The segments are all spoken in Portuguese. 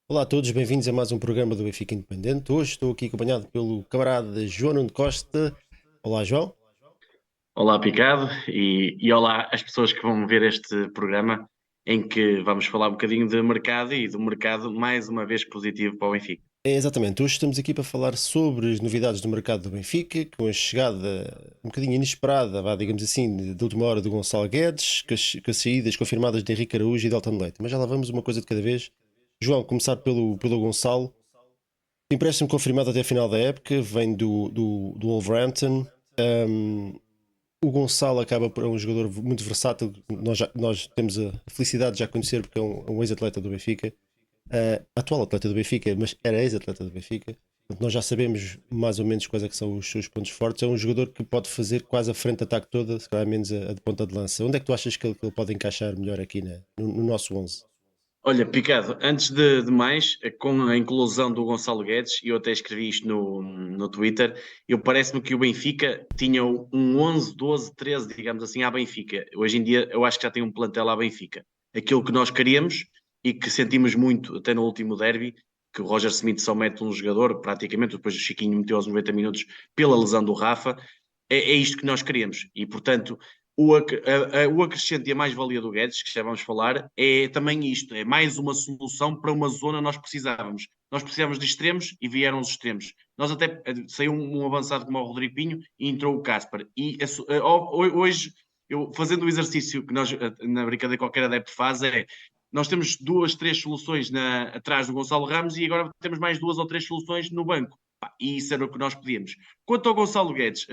Olá a todos, bem-vindos a mais um programa do Benfica Independente. Hoje estou aqui acompanhado pelo camarada João Nuno Costa. Olá, João. Olá, Picado, e olá às pessoas que vão ver este programa em que vamos falar um bocadinho de mercado e do mercado mais uma vez positivo para o Benfica. É, exatamente, hoje estamos aqui para falar sobre as novidades do mercado do Benfica, com a chegada um bocadinho inesperada, vá, digamos assim, de última hora do Gonçalo Guedes, com as saídas confirmadas de Henrique Araújo e Dalton Leite. Mas já lá vamos uma coisa de cada vez. João, começar pelo Gonçalo. Empréstimo confirmado até a final da época, vem do Wolverhampton. Um, O Gonçalo acaba por ser um jogador muito versátil. Nós temos a felicidade de já conhecer, porque é um ex-atleta do Benfica, atual atleta do Benfica, mas era ex-atleta do Benfica. Portanto, nós já sabemos mais ou menos quais é que são os seus pontos fortes. É um jogador que pode fazer quase a frente de ataque toda, se calhar menos a de ponta de lança. Onde é que tu achas que ele pode encaixar melhor aqui no nosso 11? Olha, Picado, antes de mais, com a inclusão do Gonçalo Guedes, e eu até escrevi isto no Twitter, eu parece-me que o Benfica tinha um 11, 12, 13, digamos assim, à Benfica. Hoje em dia eu acho que já tem um plantel à Benfica. Aquilo que nós queríamos e que sentimos muito até no último derby, que o Roger Smith só mete um jogador, praticamente, depois o Chiquinho meteu aos 90 minutos pela lesão do Rafa, é isto que nós queríamos. E, portanto, o acrescente e a mais-valia do Guedes, que já vamos falar, é também isto: é mais uma solução para uma zona que nós precisávamos. Nós precisávamos de extremos e vieram os extremos. Nós até saiu um avançado como o Rodrigo Pinho e entrou o Casper. E hoje, fazendo o exercício que nós, na brincadeira, qualquer adepto faz, é nós temos duas, três soluções atrás do Gonçalo Ramos e agora temos mais duas ou três soluções no banco. Pá, e isso era o que nós pedíamos. Quanto ao Gonçalo Guedes,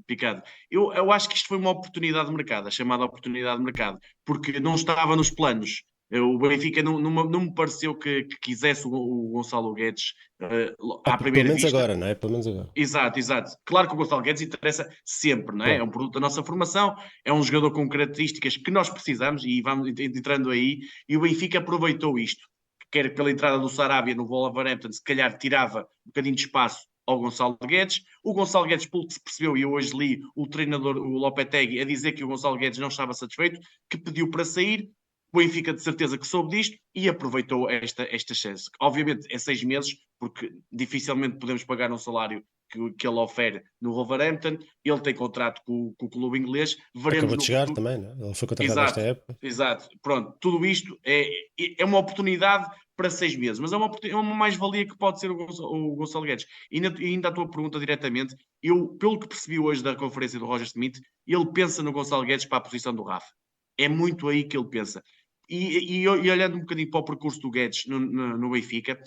Picado, eu acho que isto foi uma oportunidade de mercado, a chamada oportunidade de mercado, porque não estava nos planos. O Benfica não me pareceu que quisesse o Gonçalo Guedes à Pelo primeira menos vista. agora, não é? Pelo menos agora. Exato, exato. Claro que o Gonçalo Guedes interessa sempre, não é? É Claro. um produto da nossa formação, é um jogador com características que nós precisamos e vamos entrando aí. E o Benfica aproveitou isto, quer pela entrada do Sarabia no Wolverhampton, se calhar tirava um bocadinho de espaço ao Gonçalo Guedes. O Gonçalo Guedes, pelo que se percebeu, e eu hoje li o treinador, o Lopetegui, a dizer que o Gonçalo Guedes não estava satisfeito, que pediu para sair. O Benfica de certeza que soube disto e aproveitou esta chance. Obviamente é 6 meses, porque dificilmente podemos pagar um salário que ele ofere no Wolverhampton. Ele tem contrato com o clube inglês. Veremos Acabou de no chegar futuro. também, não é? Ele foi contratado esta Exato, época. exato. Pronto, tudo isto é uma oportunidade para 6 meses, mas é uma mais-valia que pode ser o Gonçalo Guedes. E ainda a tua pergunta diretamente, pelo que percebi hoje da conferência do Roger Smith, ele pensa no Gonçalo Guedes para a posição do Rafa. É muito aí que ele pensa. E olhando um bocadinho para o percurso do Guedes no Benfica,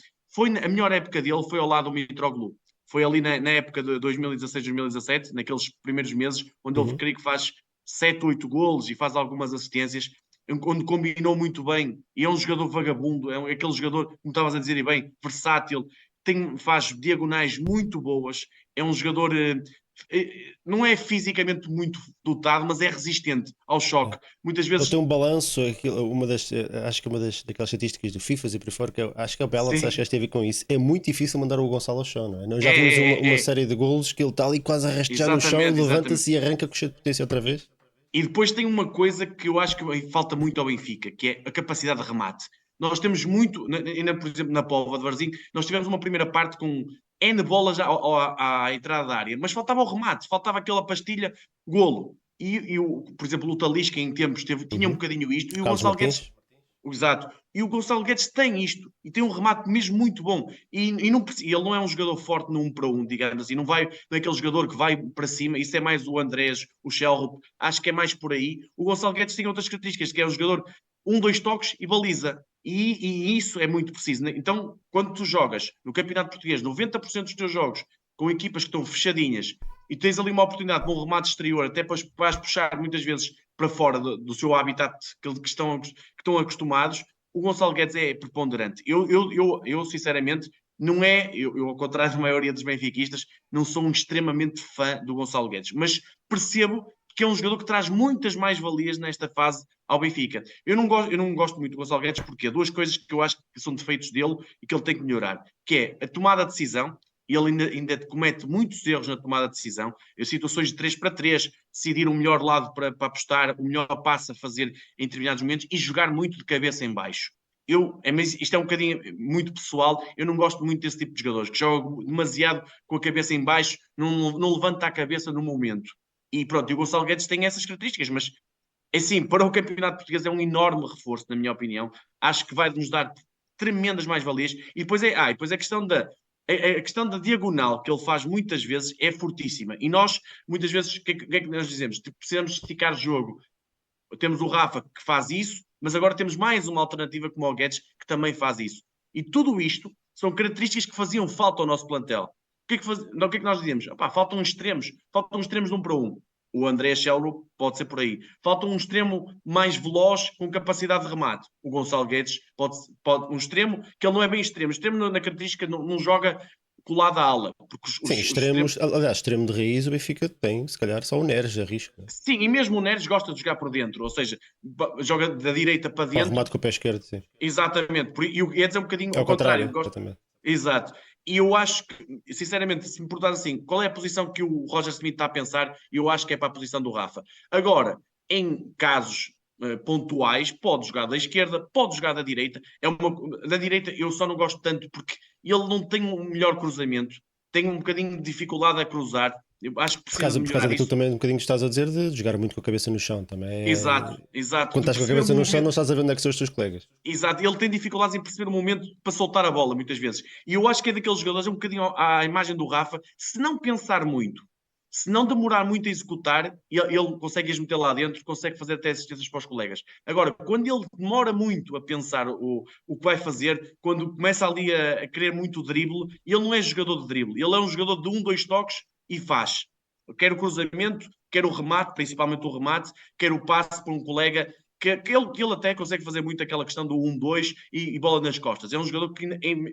a melhor época dele foi ao lado do Mitroglou. Foi ali na época de 2016, 2017, naqueles primeiros meses, onde ele Uhum. creio que faz 7, 8 golos e faz algumas assistências, onde combinou muito bem. E é um jogador vagabundo, aquele jogador, como estavas a dizer, e bem, versátil, faz diagonais muito boas. É um jogador, não é fisicamente muito dotado, mas é resistente ao É. choque. Muitas Ele tem vezes, um balanço, acho que é uma daquelas estatísticas do FIFA e por aí fora, acho que é o balance, acho que sim, tem a ver com isso. É muito difícil mandar o Gonçalo ao chão, não é? Nós já vimos uma é, série de golos que ele está ali quase a rastejar no chão, exatamente, exatamente. levanta-se e arranca com cheio de potência outra vez. E depois tem uma coisa que eu acho que falta muito ao Benfica, que é a capacidade de remate. Nós temos muito, por exemplo, na Póvoa de Varzim, nós tivemos uma primeira parte com N bolas à entrada da área, mas faltava o remate, faltava aquela pastilha, golo. Por exemplo, o Talisca em tempos tinha um Uhum. bocadinho isto, e o Carlos Gonçalo Guedes. Martins. Exato. E o Gonçalo Guedes tem isto e tem um remate mesmo muito bom. E não, ele não é um jogador forte no 1 para 1, digamos assim. Não é aquele jogador que vai para cima. Isso é mais o Andrés, o Shelrup. Acho que é mais por aí. O Gonçalo Guedes tem outras características, que é um jogador, dois toques e baliza. E isso é muito preciso, né? Então, quando tu jogas no Campeonato Português, 90% dos teus jogos com equipas que estão fechadinhas e tens ali uma oportunidade de um remate exterior, até para puxar muitas vezes para fora do seu habitat que estão acostumados, o Gonçalo Guedes é preponderante. Eu sinceramente, não é, ao contrário da maioria dos benfiquistas, não sou um extremamente fã do Gonçalo Guedes, mas percebo que é um jogador que traz muitas mais-valias nesta fase ao Benfica. Eu não gosto muito do Gonçalo Guedes porque há duas coisas que eu acho que são defeitos dele e que ele tem que melhorar, que é a tomada de decisão. Ele ainda comete muitos erros na tomada de decisão. As situações de 3 para 3, decidir o melhor lado para apostar, o melhor passo a fazer em determinados momentos e jogar muito de cabeça em baixo. mas isto é um bocadinho muito pessoal, eu não gosto muito desse tipo de jogadores, que jogam demasiado com a cabeça em baixo, não levanta a cabeça no momento. E pronto, e o Gonçalo Guedes tem essas características, mas assim, para o campeonato português é um enorme reforço, na minha opinião. Acho que vai nos dar tremendas mais-valias. E depois a questão a questão da diagonal que ele faz muitas vezes é fortíssima. E nós, muitas vezes, o que é que nós dizemos? Tipo, precisamos esticar jogo. Temos o Rafa que faz isso, mas agora temos mais uma alternativa como o Guedes que também faz isso. E tudo isto são características que faziam falta ao nosso plantel. Não, o que é que nós dizíamos? Opá, faltam extremos de 1 para 1. O André Chelro pode ser por aí. Falta um extremo mais veloz com capacidade de remate. O Gonçalo Guedes pode um extremo que ele não é bem extremo. Extremo na característica não joga colado à ala. Porque Sim, extremos, aliás, extremo de raiz, o Benfica tem, se calhar, só o Neres, arrisca. Né? Sim, e mesmo o Neres gosta de jogar por dentro, ou seja, joga da direita para Para o dentro. remate com o pé esquerdo, sim. Exatamente, e o Guedes é um bocadinho É ao o contrário, contrário. exatamente. Exato. E eu acho que, sinceramente, se me perguntar assim, qual é a posição que o Roger Smith está a pensar, eu acho que é para a posição do Rafa. Agora, em casos pontuais, pode jogar da esquerda, pode jogar da direita. Da direita eu só não gosto tanto porque ele não tem um melhor cruzamento, tem um bocadinho de dificuldade a cruzar. Eu acho que precisa Por causa melhorar daquilo isso. também um bocadinho que estás a dizer de jogar muito com a cabeça no chão também. Exato, exato. Quando De estás com a perceber o cabeça no chão, não momento. estás a ver onde é que são os teus colegas. Exato, ele tem dificuldades em perceber o momento para soltar a bola, muitas vezes. E eu acho que é daqueles jogadores, é um bocadinho à imagem do Rafa, se não pensar muito, se não demorar muito a executar, ele consegue as meter lá dentro, consegue fazer até assistências para os colegas. Agora, quando ele demora muito a pensar o que vai fazer, quando começa ali a querer muito o drible, ele não é jogador de drible, ele é um jogador de 1, 2 toques e faz. Quer o cruzamento, quer o remate, principalmente o remate, quer o passe para um colega, que ele até consegue fazer muito aquela questão do 1-2 e bola nas costas. É um jogador que,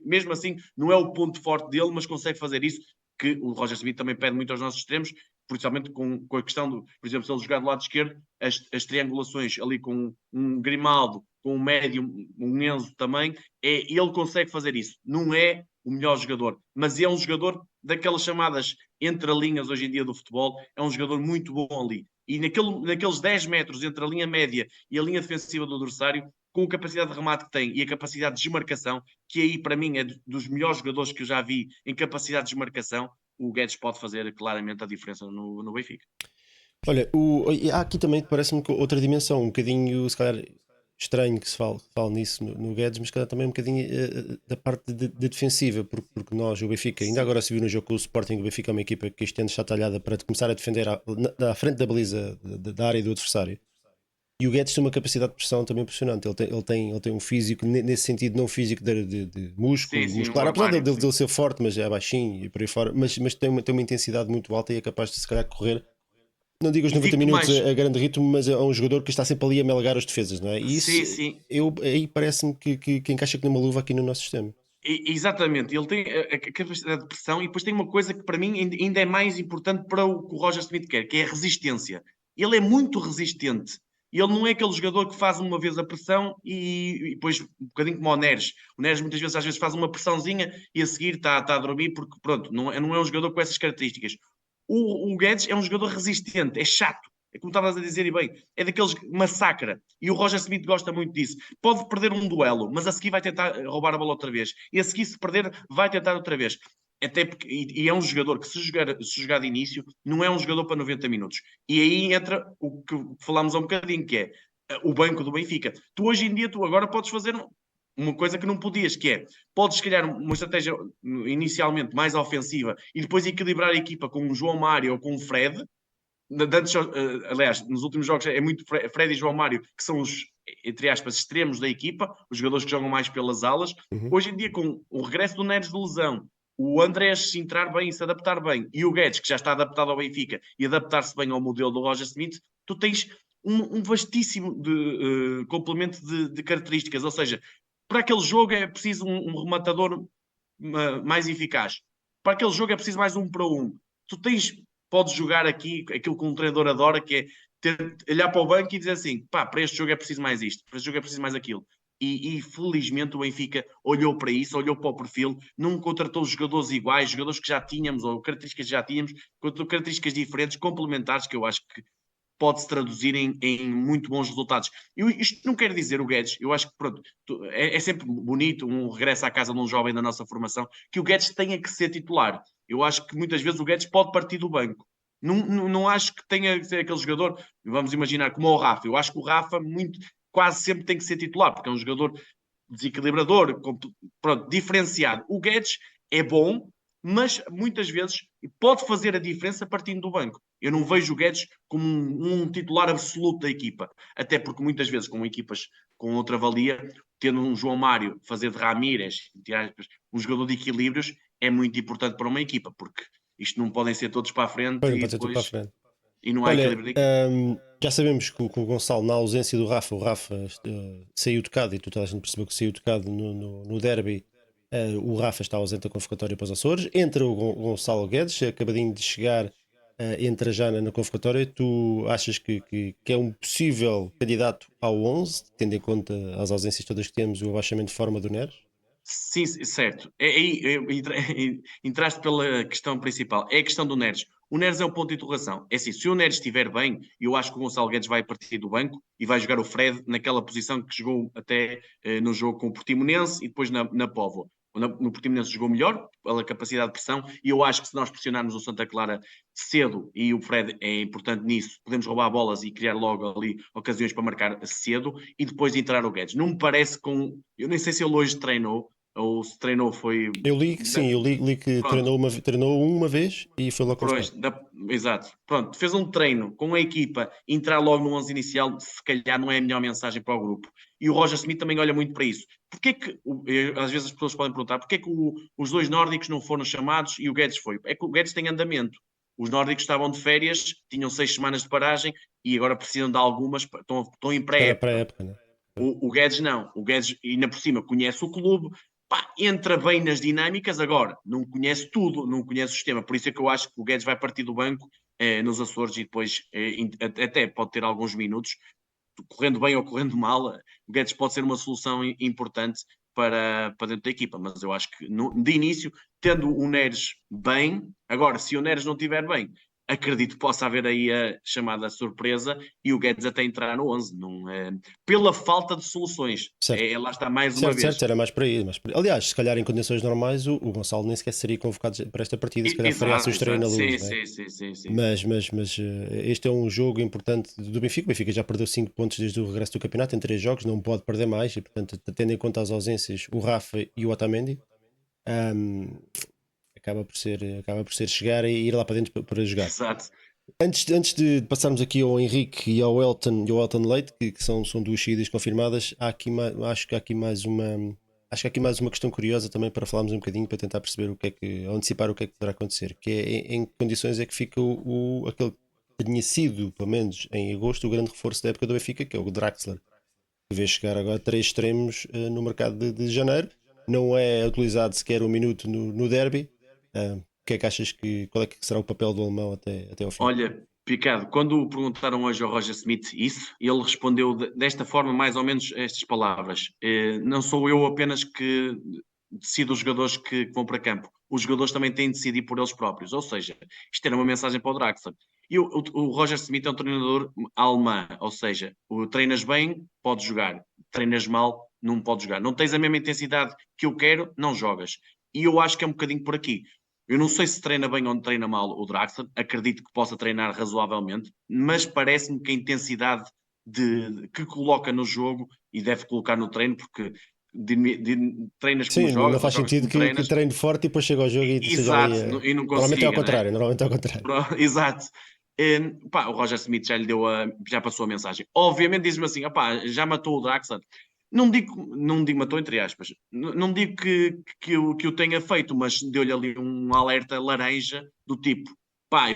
mesmo assim, não é o ponto forte dele, mas consegue fazer isso, que o Roger Smith também pede muito aos nossos extremos, principalmente com a questão do, por exemplo, se ele jogar do lado esquerdo, as triangulações ali com um Grimaldo, com um médio, um Enzo também, ele consegue fazer isso. Não é o melhor jogador, mas é um jogador daquelas chamadas entre-linhas hoje em dia do futebol, é um jogador muito bom ali. E naqueles 10 metros entre a linha média e a linha defensiva do adversário, com a capacidade de remate que tem e a capacidade de desmarcação, que aí para mim é dos melhores jogadores que eu já vi em capacidade de desmarcação, o Guedes pode fazer claramente a diferença no Benfica. Olha, há aqui também parece-me outra dimensão, um bocadinho, se calhar, estranho que se fale nisso no Guedes, mas se calhar também um bocadinho da parte de defensiva, porque nós, o Benfica, ainda agora se viu no jogo com o Sporting, o Benfica é uma equipa que este ano está talhada para começar a defender à frente da baliza da área do adversário. E o Guedes tem uma capacidade de pressão também impressionante. Ele tem um físico, nesse sentido, não físico de músculo, Sim, muscular, um apesar armário, dele ser forte, mas é baixinho e por aí fora, mas tem uma intensidade muito alta e é capaz de se calhar correr. Não digo os E 90 digo-te minutos mais, a grande ritmo, mas é um jogador que está sempre ali a melgar as defesas, não é? E isso sim, sim, aí parece-me que encaixa aqui numa luva aqui no nosso sistema. exatamente, ele tem a capacidade de pressão e depois tem uma coisa que para mim ainda é mais importante para o que o Roger Smith quer, que é a resistência. Ele é muito resistente. Ele não é aquele jogador que faz uma vez a pressão e depois, um bocadinho como o Neres. O Neres muitas vezes, às vezes faz uma pressãozinha e a seguir está a dormir porque, pronto, não é um jogador com essas características. O Guedes é um jogador resistente, é chato. É como estavas a dizer, e bem, é daqueles que massacra. E o Roger Smith gosta muito disso. Pode perder um duelo, mas a seguir vai tentar roubar a bola outra vez. E a seguir, se perder, vai tentar outra vez. Até porque, e é um jogador que, se jogar de início, não é um jogador para 90 minutos. E aí entra o que falámos há um bocadinho, que é o banco do Benfica. Tu hoje em dia, tu agora podes fazer uma coisa que não podias, que é, podes criar uma estratégia inicialmente mais ofensiva e depois equilibrar a equipa com o João Mário ou com o Fred. Antes, aliás, nos últimos jogos é muito Fred e João Mário que são os, entre aspas, extremos da equipa, os jogadores que jogam mais pelas alas. Uhum. Hoje em dia, com o regresso do Neres de lesão, o Andrés se entrar bem, se adaptar bem, e o Guedes, que já está adaptado ao Benfica e adaptar-se bem ao modelo do Roger Smith, tu tens um vastíssimo complemento de características. Ou seja, para aquele jogo é preciso um rematador mais eficaz. Para aquele jogo é preciso mais 1 para 1. Tu podes jogar aqui aquilo que um treinador adora, que é olhar para o banco e dizer assim, pá, para este jogo é preciso mais isto, para este jogo é preciso mais aquilo. E felizmente o Benfica olhou para isso, olhou para o perfil, não contratou jogadores iguais, jogadores que já tínhamos, ou características que já tínhamos, contratou características diferentes, complementares, que eu acho que pode-se traduzir em muito bons resultados. Isto não quer dizer, o Guedes, eu acho que pronto, é sempre bonito um regresso à casa de um jovem da nossa formação, que o Guedes tenha que ser titular. Eu acho que muitas vezes o Guedes pode partir do banco. Não acho que tenha que ser aquele jogador, vamos imaginar, como o Rafa. Eu acho que o Rafa quase sempre tem que ser titular, porque é um jogador desequilibrador, pronto, diferenciado. O Guedes é bom, mas muitas vezes pode fazer a diferença partindo do banco. Eu não vejo o Guedes como um titular absoluto da equipa, até porque muitas vezes com equipas com outra valia, tendo um João Mário fazer de Ramírez, um jogador de equilíbrios, é muito importante para uma equipa, porque isto não podem ser todos para a frente Pois, não e pode ser tudo para a depois frente. e não há Olha, equilíbrio de equipa. já sabemos que o Gonçalo, na ausência do Rafa, o Rafa saiu tocado e toda a gente percebeu que saiu tocado no derby. O Rafa está ausente da convocatória para os Açores. Entra o Gonçalo Guedes, acabadinho de chegar, entra já na convocatória. Tu achas que é um possível candidato ao 11, tendo em conta as ausências todas que temos e o abaixamento de forma do Neres? Sim, certo. Entraste pela questão principal. É a questão do Neres. O Neres é o ponto de interrogação. É assim, se o Neres estiver bem, eu acho que o Gonçalo Guedes vai partir do banco e vai jogar o Fred naquela posição que jogou até no jogo com o Portimonense e depois na Póvoa. No Portimonense jogou melhor, pela capacidade de pressão, e eu acho que se nós pressionarmos o Santa Clara cedo, e o Fred é importante nisso, podemos roubar bolas e criar logo ali ocasiões para marcar cedo, e depois entrar o Guedes. Não me parece com... Eu nem sei se ele hoje treinou, ou se treinou foi. Eu li que sim, eu li que Pronto, treinou uma vez e foi logo convocado. exato. Pronto, fez um treino com a equipa, entrar logo no 11 inicial, se calhar não é a melhor mensagem para o grupo. E o Roger Smith também olha muito para isso. Porquê que, às vezes as pessoas podem perguntar, porquê que os dois nórdicos não foram chamados e o Guedes foi? É que o Guedes tem andamento. Os nórdicos estavam de férias, tinham 6 semanas de paragem e agora precisam de algumas, estão em Está na pré-época. pré-época, né? O Guedes não. O Guedes, ainda por cima, conhece o clube, pá, entra bem nas dinâmicas, agora não conhece tudo, não conhece o sistema. Por isso é que eu acho que o Guedes vai partir do banco nos Açores e depois até pode ter alguns minutos, correndo bem ou correndo mal. O Guedes pode ser uma solução importante para dentro da equipa, mas eu acho que de início, tendo o Neres bem, agora, se o Neres não estiver bem, acredito que possa haver aí a chamada surpresa e o Guedes até entrar no 11, não é? Pela falta de soluções. Certo. Lá está mais uma Certo, vez. certo, era mais para aí, Aliás, se calhar em condições normais o Gonçalo nem sequer seria convocado para esta partida, se calhar faria a sua Exato, estreia na exato. Luz, Sim, né? sim, sim, sim, sim. Mas este é um jogo importante do Benfica. O Benfica já perdeu 5 pontos desde o regresso do campeonato em 3 jogos, não pode perder mais e, portanto, tendo em conta as ausências, o Rafa e o Otamendi, hum, acaba por ser chegar e ir lá para dentro para jogar. Exato. Antes de passarmos aqui ao Henrique e ao Elton Leite, que são duas saídas confirmadas, acho que há aqui mais uma. Acho que há aqui mais uma questão curiosa também para falarmos um bocadinho, para tentar perceber antecipar o que é que poderá acontecer, que é em que condições é que fica aquele que tinha sido, pelo menos em agosto, o grande reforço da época do Benfica, que é o Draxler, que vê chegar agora 3 extremos no mercado de janeiro, não é utilizado sequer um minuto no derby. O que é que achas qual é que será o papel do alemão até ao fim? Olha, Picado, quando perguntaram hoje ao Roger Smith isso, ele respondeu desta forma, mais ou menos, estas palavras. Não sou eu apenas que decido os jogadores que vão para campo. Os jogadores também têm de decidir por eles próprios. Ou seja, isto era uma mensagem para o Draxler. E o Roger Smith é um treinador alemão, ou seja, treinas bem, podes jogar. Treinas mal, não podes jogar. Não tens a mesma intensidade que eu quero, não jogas. E eu acho que é um bocadinho por aqui. Eu não sei se treina bem ou treina mal o Draxler, acredito que possa treinar razoavelmente, mas parece-me que a intensidade que coloca no jogo e deve colocar no treino, porque treinas como Sim, não jogas ou faz jogas sentido como que treinas, treine forte e depois chega ao jogo e seja ali. exato, e não Normalmente é ao consiga, né? contrário, normalmente é ao contrário. Exato. Pá, o Roger Smith já passou a mensagem. Obviamente diz-me assim, opá, já matou o Draxler. Não digo matou entre aspas. Não digo que o tenha feito, mas deu-lhe ali um alerta laranja do tipo, pá,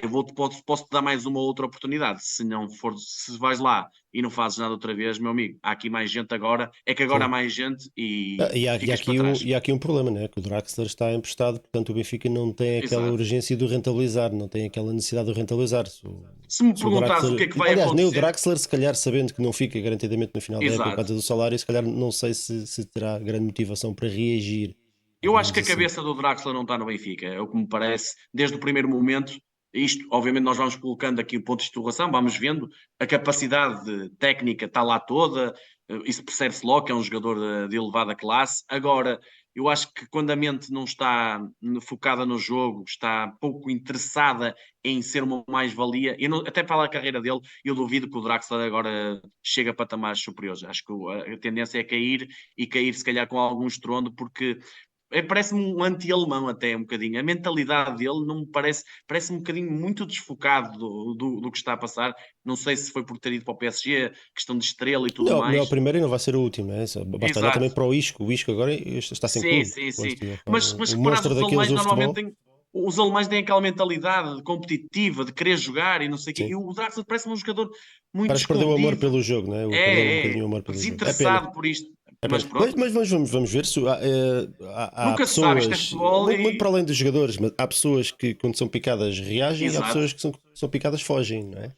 posso-te dar mais uma outra oportunidade. Se não for, se vais lá e não fazes nada outra vez, meu amigo, há aqui mais gente agora. É que agora há Sim. mais gente Ah, e e há ficas para aqui um, trás. e há aqui um problema, né? Que o Draxler está emprestado, portanto o Benfica não tem aquela Exato. urgência de o rentabilizar, não tem aquela necessidade de o rentabilizar. Se me Se o perguntares o que Draxler, é que vai aliás, nem o acontecer, Draxler, se calhar sabendo que não fica garantidamente no final da época por exato. causa do salário, se calhar não sei se terá grande motivação para reagir, Eu acho digamos que a assim. cabeça do Draxler não está no Benfica, é o que me parece, desde o primeiro momento. Isto, obviamente, nós vamos colocando aqui o ponto de interrogação, vamos vendo, a capacidade técnica está lá toda, isso percebe-se logo que é um jogador de elevada classe. Agora, eu acho que quando a mente não está focada no jogo, está pouco interessada em ser uma mais-valia, até para a carreira dele, eu duvido que o Draxler agora chegue a patamares superiores. Acho que a tendência é cair, e cair se calhar com algum estrondo, porque parece-me um anti-alemão até um bocadinho. A mentalidade dele não me parece um bocadinho muito desfocado do que está a passar. Não sei se foi por ter ido para o PSG, questão de estrela e tudo Não é o mais. primeiro e não vai ser o último, né? Basta olhar também Exato. para o Isco. O Isco agora está sem Sim, clube. sim, sim. Mas Um reparares, monstro daqueles do futebol. os alemães têm aquela mentalidade competitiva, de querer jogar e não sei o quê. Sim. E o Draxler parece-me um jogador muito Parece que perdeu o amor escondido. pelo jogo, né? Perdeu um É, bocadinho o amor pelo jogo. É pena. desinteressado por isto. É Mas pena. Mas, pronto, vamos ver se há nunca se sabe, isto é pessoas, futebol muito para e... além dos jogadores, mas há pessoas que quando são picadas reagem e há Exato. pessoas que são picadas fogem, não é?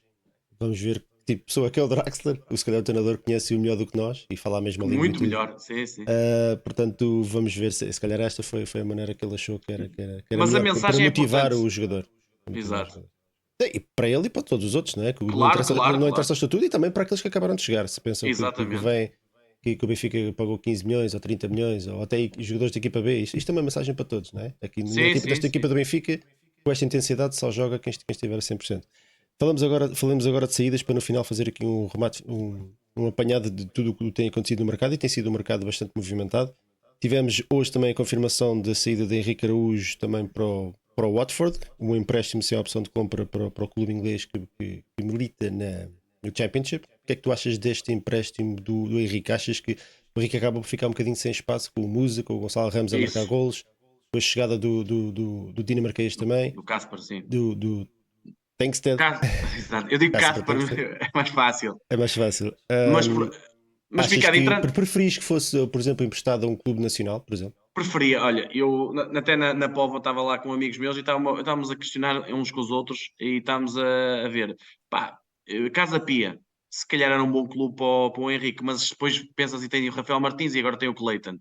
Vamos ver que tipo de pessoa que é o Draxler. Se calhar o treinador conhece-o melhor do que nós e fala a mesma língua e Muito tudo. melhor, sim, sim. Portanto, vamos ver se calhar esta foi a maneira que ele achou que era Mas a melhor para mensagem é motivar importante. o jogador. Para motivar o Exato. jogador. E para ele e para todos os outros, não é? Que não Claro, interessa, claro, não claro. interessa o estatuto e também para aqueles que acabaram de chegar. Se pensam que Exatamente. vem, que o Benfica pagou 15 milhões ou 30 milhões ou até jogadores da equipa B, isto é uma mensagem para todos, não é? Aqui Sim, sim, desta equipa sim. do Benfica, com esta intensidade, só joga quem estiver a 100%. Falamos agora de saídas para no final fazer aqui um remate, um apanhado de tudo o que tem acontecido no mercado, e tem sido um mercado bastante movimentado. Tivemos hoje também a confirmação da saída de Henrique Araújo também para o Watford, um empréstimo sem opção de compra para o clube inglês que milita no Championship. O que é que tu achas deste empréstimo do Henrique? Achas que o Henrique acaba por ficar um bocadinho sem espaço com o Musa, com o Gonçalo Ramos a marcar Isso. golos, com a chegada do dinamarquês também, Do Casper, sim. do Tankstead? Exato. Eu digo Casper Casper, Tankstead. é mais fácil. É mais fácil. Mas, mas Achas Ricardo, que entrando, preferias que fosse, por exemplo, emprestado a um clube nacional, por exemplo? preferia, olha, eu até na Póvoa estava lá com amigos meus e estávamos a questionar uns com os outros e estávamos a ver, pá, Casa Pia, se calhar era um bom clube para o Henrique, mas depois pensas e tem o Rafael Martins e agora tem o Cleiton.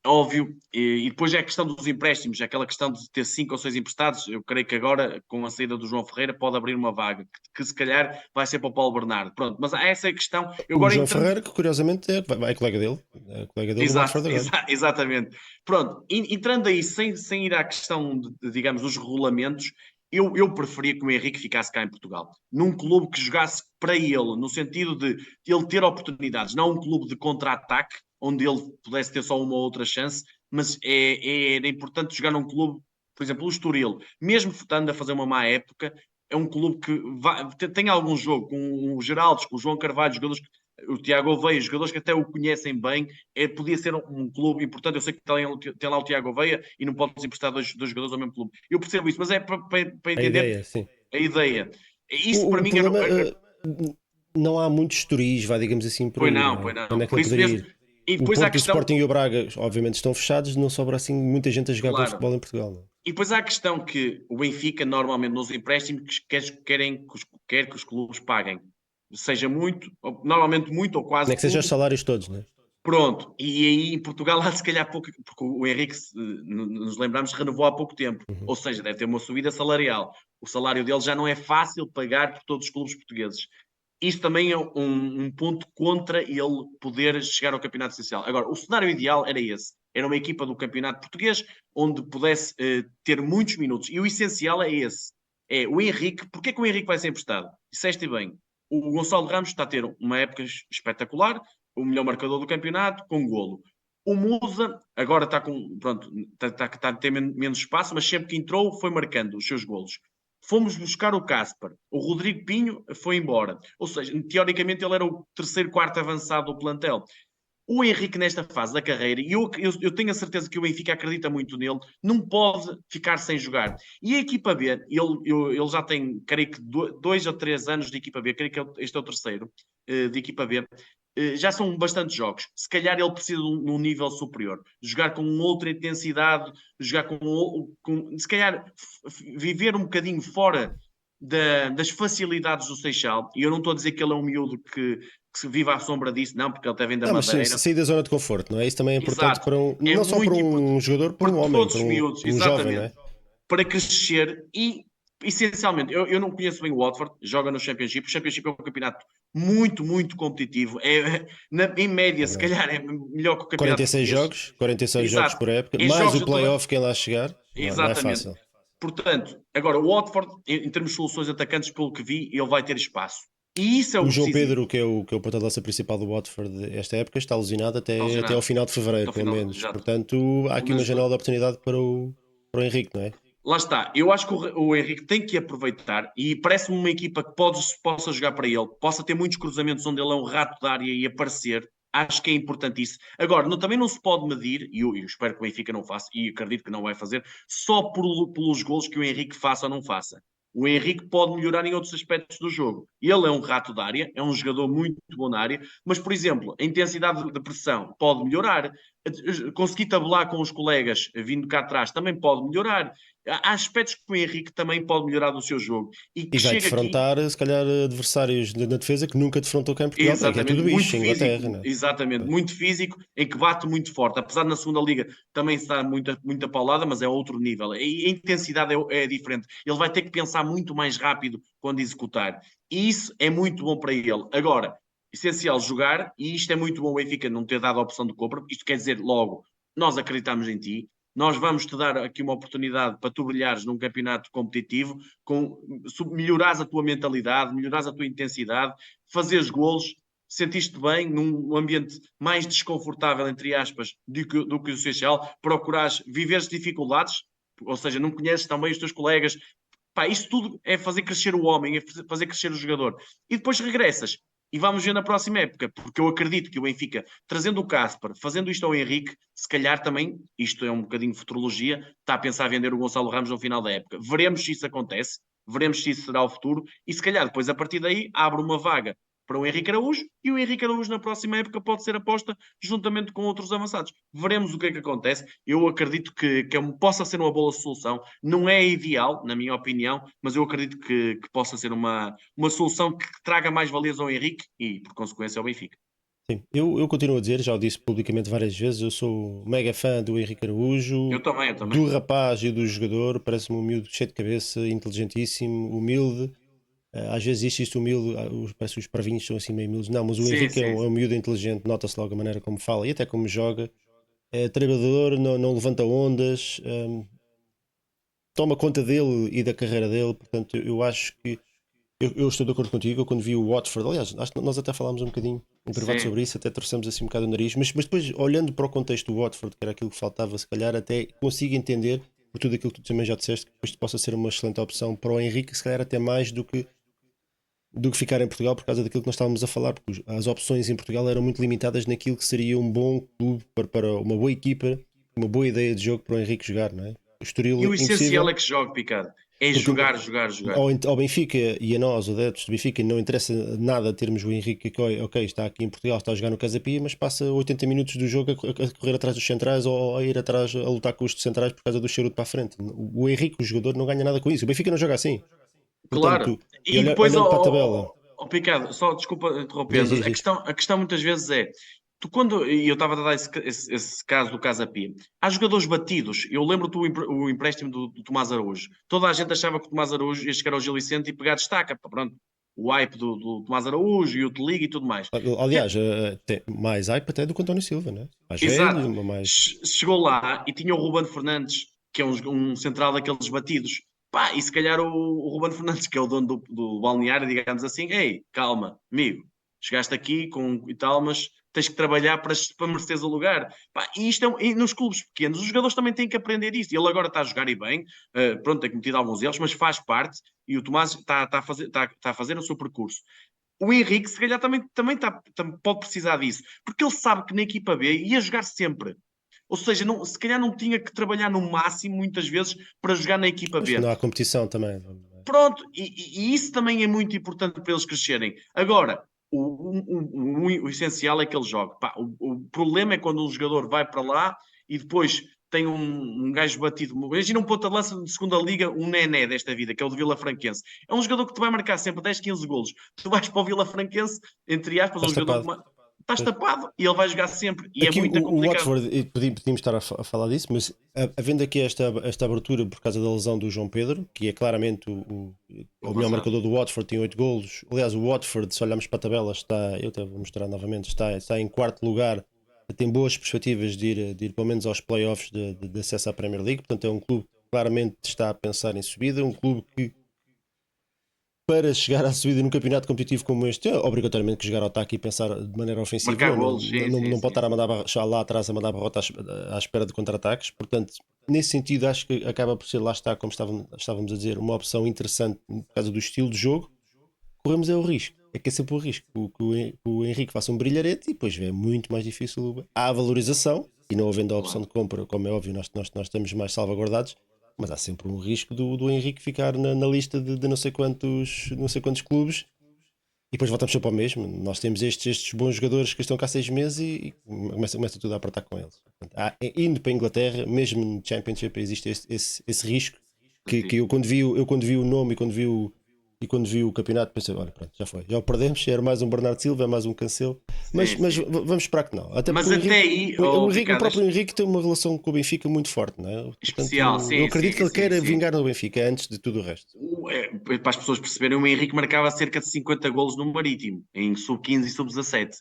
Óbvio, e depois é a questão dos empréstimos, é aquela questão de ter 5 ou 6 emprestados. Eu creio que agora, com a saída do João Ferreira, pode abrir uma vaga que se calhar vai ser para o Paulo Bernardo. Pronto, mas essa é a questão. Eu O agora João entrando. Ferreira, que curiosamente é colega dele, no Exato, Watford agora. exatamente. Pronto, entrando aí, sem ir à questão digamos, dos regulamentos, eu preferia que o Henrique ficasse cá em Portugal, num clube que jogasse para ele, no sentido de ele ter oportunidades, não um clube de contra-ataque, onde ele pudesse ter só uma ou outra chance, mas era importante jogar num clube, por exemplo, o Estoril, mesmo estando a fazer uma má época, é um clube que tem algum jogo com o Geraldes, com o João Carvalho, jogadores, o Tiago Oveia, jogadores que até o conhecem bem, podia ser um clube importante. Eu sei que tem lá o Tiago Oveia e não podes emprestar dois jogadores ao mesmo clube. Eu percebo isso, mas é para A entender ideia, sim. a ideia. Isso para O mim era. problema, não há muitos turis, vá, digamos assim, por Pois aí, não, não é? pois não. Onde é que Por ele isso poderia mesmo. ir? E O depois há a Porto, o questão, Sporting e o Braga, obviamente, estão fechados, não sobra assim muita gente a jogar bom claro. futebol em Portugal, não é? E depois há a questão que o Benfica, normalmente, nos empréstimos, quer que os clubes paguem. Seja muito, normalmente muito ou Nem quase que sejam os tudo. salários todos, não é? Pronto, e aí em Portugal há se calhar pouco, porque o Henrique, nos lembramos, renovou há pouco tempo, Uhum. ou seja, deve ter uma subida salarial. O salário dele já não é fácil pagar por todos os clubes portugueses. Isto também é um ponto contra ele poder chegar ao campeonato essencial. Agora, o cenário ideal era esse: era uma equipa do campeonato português onde pudesse ter muitos minutos. E o essencial é esse: é o Henrique. Porquê que o Henrique vai ser emprestado? Disseste bem, o Gonçalo Ramos está a ter uma época espetacular, o melhor marcador do campeonato, com golo. O Musa agora está com, pronto, está a ter menos espaço, mas sempre que entrou foi marcando os seus golos. Fomos buscar o Casper. O Rodrigo Pinho foi embora. Ou seja, teoricamente ele era o terceiro, quarto avançado do plantel. O Henrique, nesta fase da carreira, e eu tenho a certeza que o Benfica acredita muito nele, não pode ficar sem jogar. E a equipa B, ele já tem, creio que 2 ou 3 anos de equipa B, creio que este é o terceiro de equipa B, já são bastantes jogos. Se calhar ele precisa de um nível superior. Jogar com outra intensidade, jogar se calhar viver um bocadinho fora das facilidades do Seixal. E eu não estou a dizer que ele é um miúdo que se vive à sombra disso, não, porque ele até vem da Não, mas sim, Madeira. sair da zona de conforto, não é? Isso também é importante Exato. para É não só para muito importante um jogador, para para um homem, todos para os miúdos, um jovem, não exatamente. é? Para crescer e essencialmente, eu não conheço bem o Watford, joga no Championship. O Championship é um campeonato muito, muito competitivo. Em média, É se verdade. calhar, é melhor que o campeonato 46 português. jogos, 46 jogos Exato. por época, Em mais jogos o de toda. playoff quem lá chegar, não é Exatamente. fácil. Portanto, agora o Watford, em termos de soluções atacantes, pelo que vi, ele vai ter espaço. E isso é o O João decisivo. Pedro, que é o ponta-de-lança principal do Watford esta época, está lesionado Está até ao lesionado. final de Até fevereiro, o pelo final, menos. exato. Portanto, há Pelo aqui uma menos janela de oportunidade para o Henrique, não é? lá está. Eu acho que o Henrique tem que aproveitar e parece-me uma equipa que possa jogar para ele, possa ter muitos cruzamentos onde ele é um rato de área e aparecer. Acho que é importante isso. Agora, também não se pode medir, e eu espero que o Benfica não faça, e acredito que não vai fazer, só pelos golos que o Henrique faça ou não faça. O Henrique pode melhorar em outros aspectos do jogo. Ele é um rato de área, é um jogador muito bom na área, mas, por exemplo, a intensidade de pressão pode melhorar. Conseguir tabular com os colegas vindo cá atrás também pode melhorar. Há aspectos que o Henrique também pode melhorar do seu jogo e E que vai chega aqui. defrontar, se calhar, adversários na defesa que nunca defrontou cá em Portugal, que é Exatamente, tudo muito bicho, em Inglaterra, físico, não é? exatamente, muito físico, em que bate muito forte, apesar de na segunda liga também se dar muita paulada, mas é outro nível, e a intensidade é diferente, ele vai ter que pensar muito mais rápido quando executar, e isso é muito bom para ele. Agora, essencial jogar, e isto é muito bom o Benfica não ter dado a opção de compra, isto quer dizer logo, nós acreditamos em ti, nós vamos te dar aqui uma oportunidade para tu brilhares num campeonato competitivo, melhorares a tua mentalidade, melhorares a tua intensidade, fazeres golos, sentiste bem num ambiente mais desconfortável, entre aspas, do que o social, procurares viver dificuldades, ou seja, não conheces também os teus colegas. Pá, isto tudo é fazer crescer o homem, é fazer crescer o jogador. E depois regressas. E vamos ver na próxima época, porque eu acredito que o Benfica, trazendo o Casper, fazendo isto ao Henrique, se calhar também, isto é um bocadinho de futurologia, está a pensar vender o Gonçalo Ramos no final da época. Veremos se isso acontece, veremos se isso será o futuro, e se calhar depois a partir daí abre uma vaga para o Henrique Araújo, e o Henrique Araújo na próxima época pode ser aposta juntamente com outros avançados. Veremos o que é que acontece. Eu acredito que possa ser uma boa solução. Não é ideal, na minha opinião, mas eu acredito que possa ser uma solução que traga mais valias ao Henrique e, por consequência, ao Benfica. Sim, eu continuo a dizer, já o disse publicamente várias vezes, eu sou mega fã do Henrique Araújo, Eu também, eu também. do rapaz e do jogador, parece-me um miúdo cheio de cabeça, inteligentíssimo, humilde. Às vezes isto humilde, parece que os parvinhos são assim meio humildes. Não, mas o Sim, Henrique é sim. um miúdo inteligente, nota-se logo a maneira como fala e até como joga. É trabalhador, não levanta ondas, toma conta dele e da carreira dele. Portanto, eu acho que eu estou de acordo contigo. Eu, quando vi o Watford, aliás, acho que nós até falámos um bocadinho em privado Sim. sobre isso, até torcemos assim um bocado o nariz, mas depois, olhando para o contexto do Watford, que era aquilo que faltava, se calhar até consigo entender, por tudo aquilo que tu também já disseste, que depois possa ser uma excelente opção para o Henrique, se calhar até mais do que ficar em Portugal, por causa daquilo que nós estávamos a falar, porque as opções em Portugal eram muito limitadas naquilo que seria um bom clube para uma boa equipa, uma boa ideia de jogo para o Henrique jogar, não é? O Estoril E o essencial impossível, é que jogue, Picado. É porque jogar, jogar, jogar. ao Benfica e a nós, adeptos do Benfica, não interessa nada termos o Henrique que, ok, está aqui em Portugal, está a jogar no Casa Pia, mas passa 80 minutos do jogo a correr atrás dos centrais ou a ir atrás a lutar com os centrais por causa do charuto para a frente. O Henrique, o jogador, não ganha nada com isso. O Benfica não joga assim. Claro. Portanto, e E depois, olhando para a tabela, Picado, só desculpa interromper, diz, mas diz, a diz. questão, a questão muitas vezes é, tu quando, e eu estava a dar esse caso do Casa Pia, há jogadores batidos, eu lembro-te o empréstimo do Tomás Araújo, toda a gente achava que o Tomás Araújo ia chegar ao Gil Vicente e pegar destaca, pá, pronto, o hype do Tomás Araújo e o Te Liga e tudo mais. Aliás, tem mais hype até do que o António Silva, né? Mais velho, Exato. mais. Chegou lá e tinha o Ruben Fernandes, que é um central daqueles batidos. Pá, e se calhar o Ruben Fernandes, que é o dono do balneário, digamos assim, ei, calma, amigo, chegaste aqui com e tal, mas tens que trabalhar para mereceres o lugar. Pá, e isto e nos clubes pequenos, os jogadores também têm que aprender isto. Ele agora está a jogar e bem, pronto, tem cometido alguns erros, mas faz parte e o Tomás está a fazer o seu percurso. O Henrique, se calhar, também pode precisar disso, porque ele sabe que na equipa B ia jogar sempre. Ou seja, se calhar não tinha que trabalhar no máximo, muitas vezes, para jogar na equipa Pois, B. não há competição também. Pronto, e isso também é muito importante para eles crescerem. Agora, o essencial é que ele jogue. Pá, o problema é quando um jogador vai para lá e depois tem um gajo batido. Imagina um ponta de lança de segunda liga, um Nené desta vida, que é o de Vila Franquense. É um jogador que te vai marcar sempre 10, 15 golos. Tu vais para o Vila Franquense, entre aspas, um Estás jogador tapado. que estás tapado e ele vai jogar sempre. E é Aqui muito o complicado. Watford, podíamos estar a falar disso, mas havendo aqui esta abertura por causa da lesão do João Pedro, que é claramente O o melhor avançado. marcador do Watford, tem 8 golos. Aliás, o Watford, se olharmos para a tabela, eu até vou mostrar novamente, está em quarto lugar, tem boas perspectivas de ir pelo menos aos playoffs de acesso à Premier League. Portanto, é um clube que claramente está a pensar em subida, um clube que, para chegar à subida num campeonato competitivo como este, é obrigatoriamente que jogar ao ataque e pensar de maneira ofensiva. Marcar golos, sim, sim, Não pode sim, estar a sim. mandar já lá atrás a mandar barrota à espera de contra-ataques. Portanto, nesse sentido, acho que acaba por ser, lá está, como estávamos a dizer, uma opção interessante por causa do estilo de jogo. Corremos é o risco. É que é sempre o risco. O Henrique faça um brilharete e depois é muito mais difícil. Há a valorização e não havendo a opção Claro. de compra, como é óbvio, nós estamos mais salvaguardados. Mas há sempre um risco do Henrique ficar na lista de não sei quantos clubes e depois voltamos sempre ao mesmo. Nós temos estes bons jogadores que estão cá 6 meses e começa tudo a apertar com eles. Portanto, indo para a Inglaterra, mesmo no Championship, existe esse risco que Sim. eu quando vi o nome e quando vi o campeonato pensei, olha, pronto, já foi, já o perdemos, era mais um Bernardo Silva, é mais um Cancelo, Sim, mas sim. vamos esperar que não. Até porque Mas até aí, oh, O Ricardo, próprio Henrique tem uma relação com o Benfica muito forte, não é? especial, Portanto, eu sim, acredito que sim, ele sim, queira sim. vingar no Benfica antes de tudo o resto. Para as pessoas perceberem, o Henrique marcava cerca de 50 golos no Marítimo, em sub-15 e sub-17.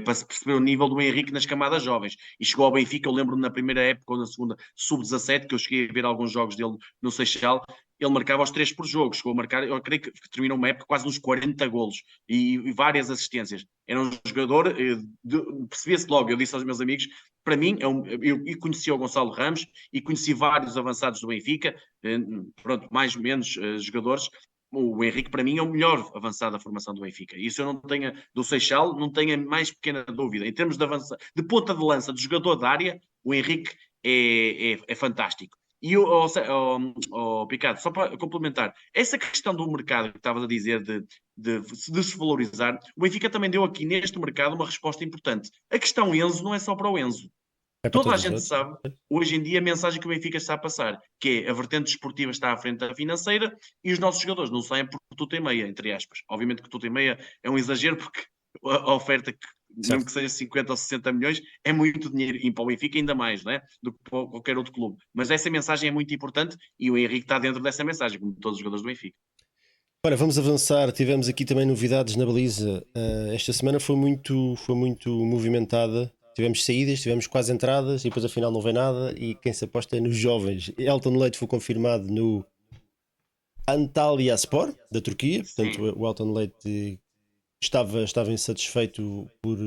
Para se perceber o nível do Henrique nas camadas jovens. E chegou ao Benfica, eu lembro na primeira época ou na segunda, sub-17, que eu cheguei a ver alguns jogos dele no Seixal, ele marcava os 3 por jogo. Chegou a marcar, eu creio que terminou uma época quase nos 40 golos e várias assistências. Era um jogador, percebia-se logo, eu disse aos meus amigos, para mim, eu conheci o Gonçalo Ramos e conheci vários avançados do Benfica, pronto, mais ou menos jogadores. O Henrique, para mim, é o melhor avançado da formação do Benfica. Isso eu não tenho, do Seixal, não tenho a mais pequena dúvida. Em termos de avança, de ponta de lança, de jogador da área, o Henrique é fantástico. E o Picado, só para complementar, essa questão do mercado que estavas a dizer de se valorizar, o Benfica também deu aqui neste mercado uma resposta importante. A questão Enzo não é só para o Enzo. É para Toda a todos os gente outros. sabe, hoje em dia, a mensagem que o Benfica está a passar, que é a vertente desportiva está à frente da financeira e os nossos jogadores não saem por tudo e meia, entre aspas. Obviamente que tudo e meia é um exagero, porque a oferta, mesmo Certo. que seja 50 ou 60 milhões, é muito dinheiro, e para o Benfica ainda mais, né? Do que para qualquer outro clube. Mas essa mensagem é muito importante e o Henrique está dentro dessa mensagem, como todos os jogadores do Benfica. Ora, vamos avançar. Tivemos aqui também novidades na baliza. Esta semana foi muito movimentada. Tivemos saídas, tivemos quase entradas e depois afinal não vem nada. E quem se aposta é nos jovens. Elton Leite foi confirmado no Antalyaspor, da Turquia. Portanto, Sim, o Elton Leite estava insatisfeito por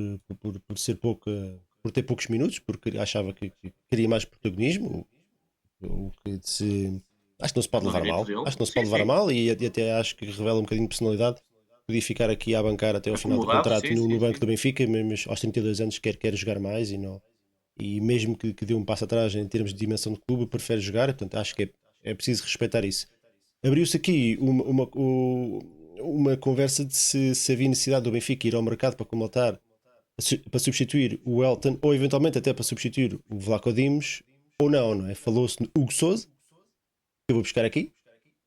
ser pouco, por ter poucos minutos, porque achava que queria mais protagonismo. O que se acho que não se pode no levar a direito mal. dele. Acho que não se Sim, pode levar a sim. mal e até acho que revela um bocadinho de personalidade. Podia ficar aqui a bancar até ao final do Acomodado, contrato sim, no sim, banco sim. do Benfica, mas aos 32 anos quer jogar mais e não. E mesmo que dê um passo atrás em termos de dimensão de clube, prefere jogar. Portanto, acho que é preciso respeitar isso. Abriu-se aqui uma conversa de se havia necessidade do Benfica ir ao mercado para comentar para substituir o Elton ou eventualmente até para substituir o Vlaco Dimos ou não, não é? Falou-se no Hugo Souza, que eu vou buscar aqui,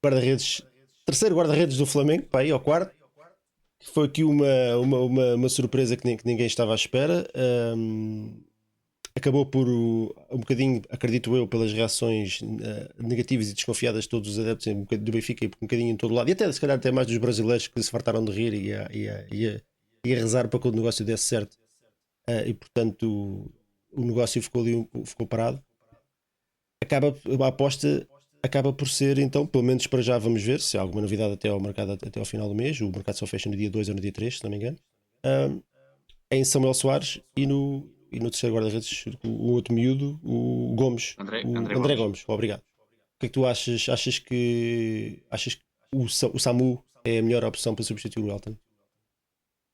guarda-redes, terceiro guarda-redes do Flamengo, para aí ao quarto. Foi aqui uma surpresa que ninguém estava à espera. Acabou por um bocadinho, acredito eu, pelas reações negativas e desconfiadas de todos os adeptos do Benfica e um bocadinho em todo lado, e até se calhar até mais dos brasileiros que se fartaram de rir e a rezar para que o negócio desse certo. E portanto o negócio ficou parado. A aposta acaba por ser, então, pelo menos para já vamos ver se há alguma novidade até ao mercado até ao final do mês. O mercado só fecha no dia 2 ou no dia 3, se não me engano. Em Samuel Soares e no terceiro guarda-redes, o outro miúdo, o Gomes, o André André Gomes. Gomes. Obrigado. O que é que tu achas? Achas que o Samu é a melhor opção para substituir o Elton?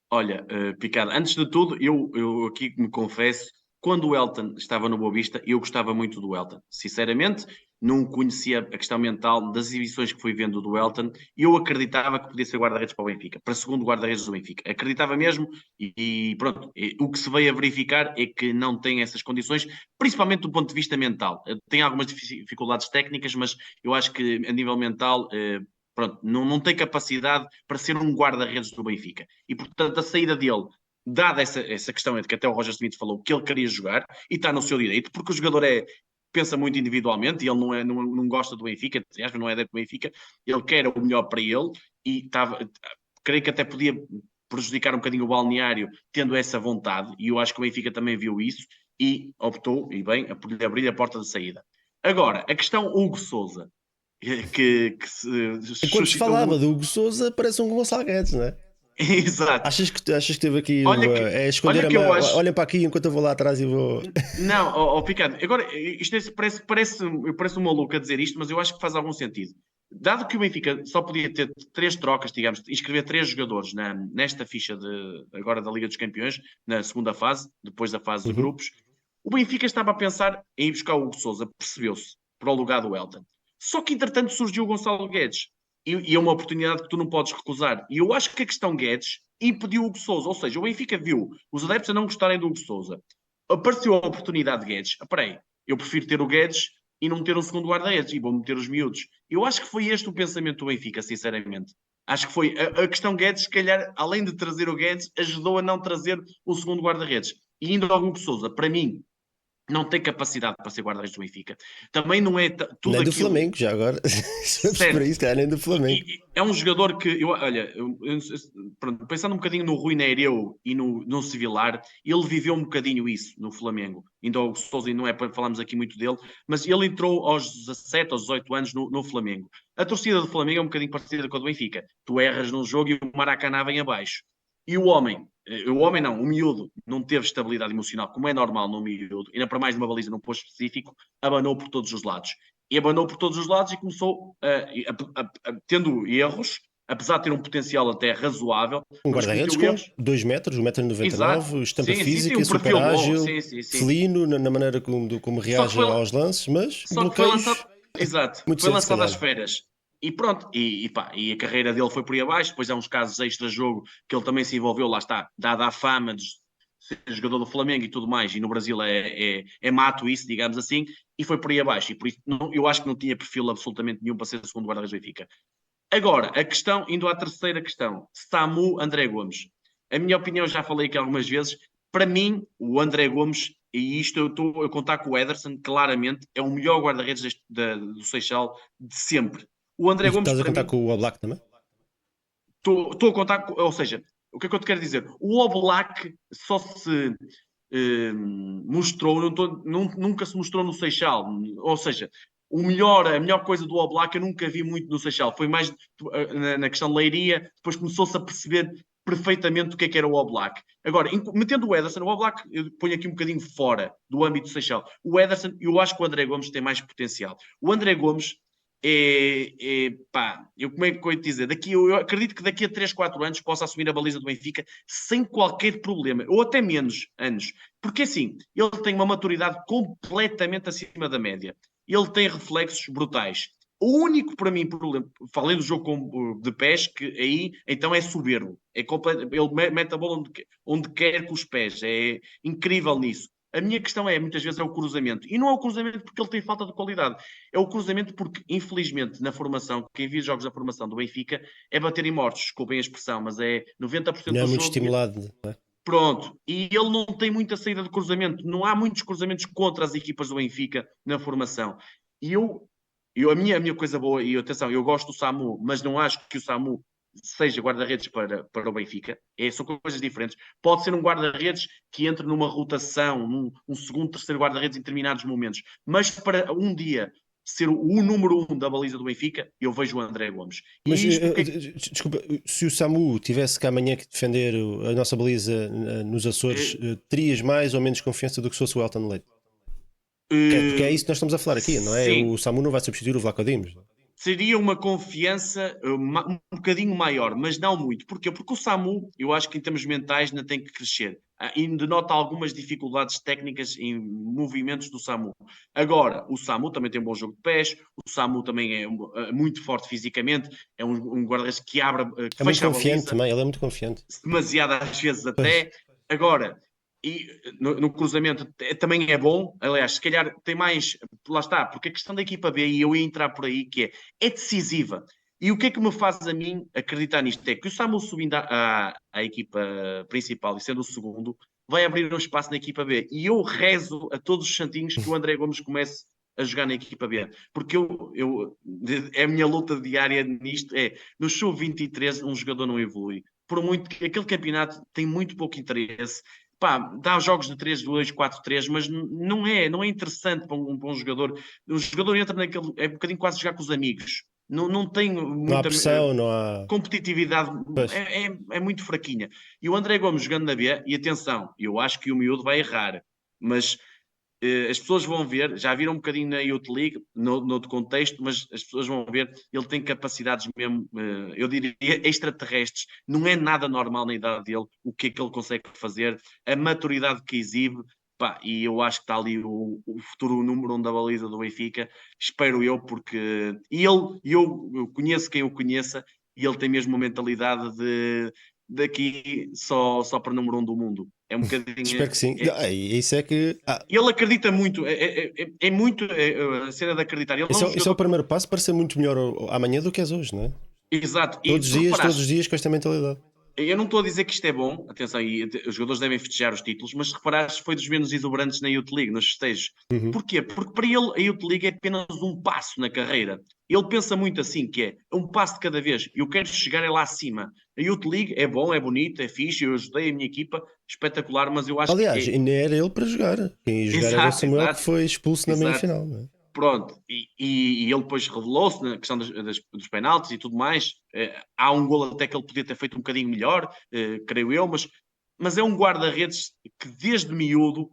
Olha, Picado, antes de tudo, eu aqui me confesso, quando o Elton estava no Boa Vista, eu gostava muito do Elton. Sinceramente, não conhecia a questão mental das exibições que fui vendo do Elton e eu acreditava que podia ser guarda-redes para o Benfica, para segundo guarda-redes do Benfica. Acreditava mesmo e pronto, o que se veio a verificar é que não tem essas condições, principalmente do ponto de vista mental. Tem algumas dificuldades técnicas, mas eu acho que a nível mental pronto, não tem capacidade para ser um guarda-redes do Benfica. E, portanto, a saída dele dada essa questão que até o Roger Smith falou, que ele queria jogar, e está no seu direito, porque o jogador pensa muito individualmente, e ele não gosta do Benfica, aliás, não é adepto do Benfica, ele quer o melhor para ele, e creio que até podia prejudicar um bocadinho o balneário tendo essa vontade, e eu acho que o Benfica também viu isso, e optou, e bem, por lhe abrir a porta de saída. Agora, a questão Hugo Sousa, que se Enquanto se suscitou falava muito. do Hugo Souza, parece um Gonçalo Guedes, não é? Exato. Achas que teve aqui é esconder Olha a que eu mão? acho. Olhem para aqui enquanto eu vou lá atrás e vou. Não, Picado, agora isto parece um maluco a dizer isto, mas eu acho que faz algum sentido. Dado que o Benfica só podia ter 3 trocas, digamos, inscrever 3 jogadores nesta ficha agora da Liga dos Campeões, na segunda fase, depois da fase de Uhum. grupos, o Benfica estava a pensar em ir buscar o Hugo Sousa, percebeu-se, para o lugar do Elton. Só que, entretanto, surgiu o Gonçalo Guedes. E é uma oportunidade que tu não podes recusar. E eu acho que a questão Guedes impediu o Hugo Sousa. Ou seja, o Benfica viu os adeptos a não gostarem do Hugo Sousa. Apareceu a oportunidade de Guedes. Peraí, eu prefiro ter o Guedes e não ter um segundo guarda-redes. E vou meter os miúdos. Eu acho que foi este o pensamento do Benfica, sinceramente. Acho que foi a questão Guedes, se calhar, além de trazer o Guedes, ajudou a não trazer o segundo guarda-redes. E indo ao Hugo Sousa, para mim, não tem capacidade para ser guarda-redes do Benfica. Também não é tudo Nem do aquilo. Flamengo, já agora. Se vamos por Certo. isso, cara, nem do Flamengo. É um jogador que, olha, pronto, pensando um bocadinho no Rui Neireu e no Civilar, ele viveu um bocadinho isso no Flamengo. Ainda o Sousa, não é para falarmos aqui muito dele, mas ele entrou aos 17, aos 18 anos no Flamengo. A torcida do Flamengo é um bocadinho parecida com a do Benfica. Tu erras num jogo e o Maracanã vem abaixo. E o homem não, o miúdo, não teve estabilidade emocional, como é normal no miúdo, ainda para mais numa baliza num posto específico, abanou por todos os lados. E abanou por todos os lados e começou, tendo erros, apesar de ter um potencial até razoável, Um mas guarda-redes cometeu com erros. 2 metros, 1,99 m, Exato. estampa Sim, sim, sim, física, um super perfil bom. ágil, Sim, sim, sim. felino na maneira como Só que reage aos lances, mas foi lançado, bloqueios exato, muito foi cedo, se lançado às calhar. férias. E pronto, e a carreira dele foi por aí abaixo. Depois há uns casos extra-jogo que ele também se envolveu, lá está, dada a fama de ser jogador do Flamengo e tudo mais, e no Brasil é mato isso, digamos assim, e foi por aí abaixo. E por isso eu acho que não tinha perfil absolutamente nenhum para ser o segundo guarda-redes do Benfica. Agora, a questão, indo à terceira questão, Samu André Gomes. A minha opinião, já falei aqui algumas vezes, para mim, o André Gomes, e isto eu estou a contar com o Ederson, claramente é o melhor guarda-redes do Seixal de sempre. O E André Gomes, estás a para contar mim, com o Oblak também? estou a contar, ou seja, o que é que eu te quero dizer? O Oblak só se mostrou, nunca se mostrou no Seixal, ou seja, a melhor coisa do Oblak eu nunca vi muito no Seixal, foi mais na questão de Leiria, depois começou-se a perceber perfeitamente o que era o Oblak. Agora, metendo o Ederson, o Oblak eu ponho aqui um bocadinho fora do âmbito do Seixal. O Ederson, eu acho que o André Gomes tem mais potencial. O André Gomes pá, como é que eu ia dizer? Eu acredito que daqui a 3, 4 anos possa assumir a baliza do Benfica sem qualquer problema, ou até menos anos, porque assim, ele tem uma maturidade completamente acima da média, ele tem reflexos brutais. O único para mim problema, falei do jogo de pés, que aí então é soberbo, ele mete a bola onde quer com os pés, é incrível nisso. A minha questão muitas vezes, é o cruzamento. E não é o cruzamento porque ele tem falta de qualidade. É o cruzamento porque, infelizmente, na formação, quem viu jogos da formação do Benfica é bater em mortos, desculpem a expressão, mas é 90% Não é do muito jogo. estimulado, não é? Pronto. E ele não tem muita saída de cruzamento. Não há muitos cruzamentos contra as equipas do Benfica na formação. E a minha coisa boa, e atenção, eu gosto do Samu, mas não acho que o Samu seja guarda-redes para o Benfica. São coisas diferentes. Pode ser um guarda-redes que entre numa rotação, um segundo, terceiro guarda-redes em determinados momentos. Mas para um dia ser o número 1 da baliza do Benfica, eu vejo o André Gomes. Mas E isto porque desculpa, se o Samu tivesse que amanhã que defender a nossa baliza nos Açores, terias mais ou menos confiança do que se fosse o Elton Leite? Porque é isso que nós estamos a falar aqui, não é? O sim, Samu não vai substituir o Vlaco Dimos. seria uma confiança um bocadinho maior, mas não muito. Porquê? Porque o Samu, eu acho que em termos mentais ainda tem que crescer. E denota algumas dificuldades técnicas em movimentos do Samu. Agora, o Samu também tem um bom jogo de pés, o Samu também é muito forte fisicamente, é um guarda-redes que abre, que É muito fecha a confiante baliza, também, ele é muito confiante. demasiado às vezes Pois. até. Agora, e no cruzamento também é bom, aliás, se calhar tem mais, lá está, porque a questão da equipa B, e eu ia entrar por aí, que é decisiva. E o que é que me faz a mim acreditar nisto? É que o Samu subindo à equipa principal e sendo o segundo, vai abrir um espaço na equipa B. E eu rezo a todos os santinhos que o André Gomes comece a jogar na equipa B. Porque é a minha luta diária nisto, no sub-23 um jogador não evolui. Por muito que aquele campeonato tem muito pouco interesse. Pá, dá jogos de 3-2, 4-3, mas não é interessante para um jogador. O jogador entra naquele. É um bocadinho quase jogar com os amigos. Não tem Não há muita pressão, não há. competitividade, Pois, é muito fraquinha. E o André Gomes jogando na B, e atenção, eu acho que o miúdo vai errar, mas as pessoas vão ver, já viram um bocadinho na Youth League, noutro contexto, mas as pessoas vão ver, ele tem capacidades mesmo, eu diria, extraterrestres. Não é nada normal na idade dele o que é que ele consegue fazer, a maturidade que exibe. Pá, e eu acho que está ali o futuro número 1 da baliza do Benfica, espero eu, porque eu conheço quem o conheça e ele tem mesmo uma mentalidade de daqui só para número 1 do mundo. É um bocadinho. espero que sim. Isso é que. Ele acredita muito, é muito a cena de acreditar. Ele é um Esse é o jogador. primeiro passo para ser muito melhor amanhã do que és hoje, não é? Exato, e tu Todos os reparaste, dias com esta mentalidade. eu não estou a dizer que isto é bom, atenção, os jogadores devem festejar os títulos, mas se reparares, foi dos menos exuberantes na Youth League, nos festejos. Uhum. Porquê? Porque para ele a Youth League é apenas um passo na carreira. Ele pensa muito assim, que é um passo de cada vez. Eu quero chegar é lá acima. A Youth League é bom, é bonito, é fixe, eu ajudei a minha equipa, espetacular, mas eu acho que Aliás, ainda era ele para jogar. Quem ia jogar era o Exato, Samuel, que exato, foi expulso na meia exato. final, não é? Pronto, e ele depois revelou-se na questão dos penaltis e tudo mais. Há um gol até que ele podia ter feito um bocadinho melhor, creio eu, mas é um guarda-redes que desde miúdo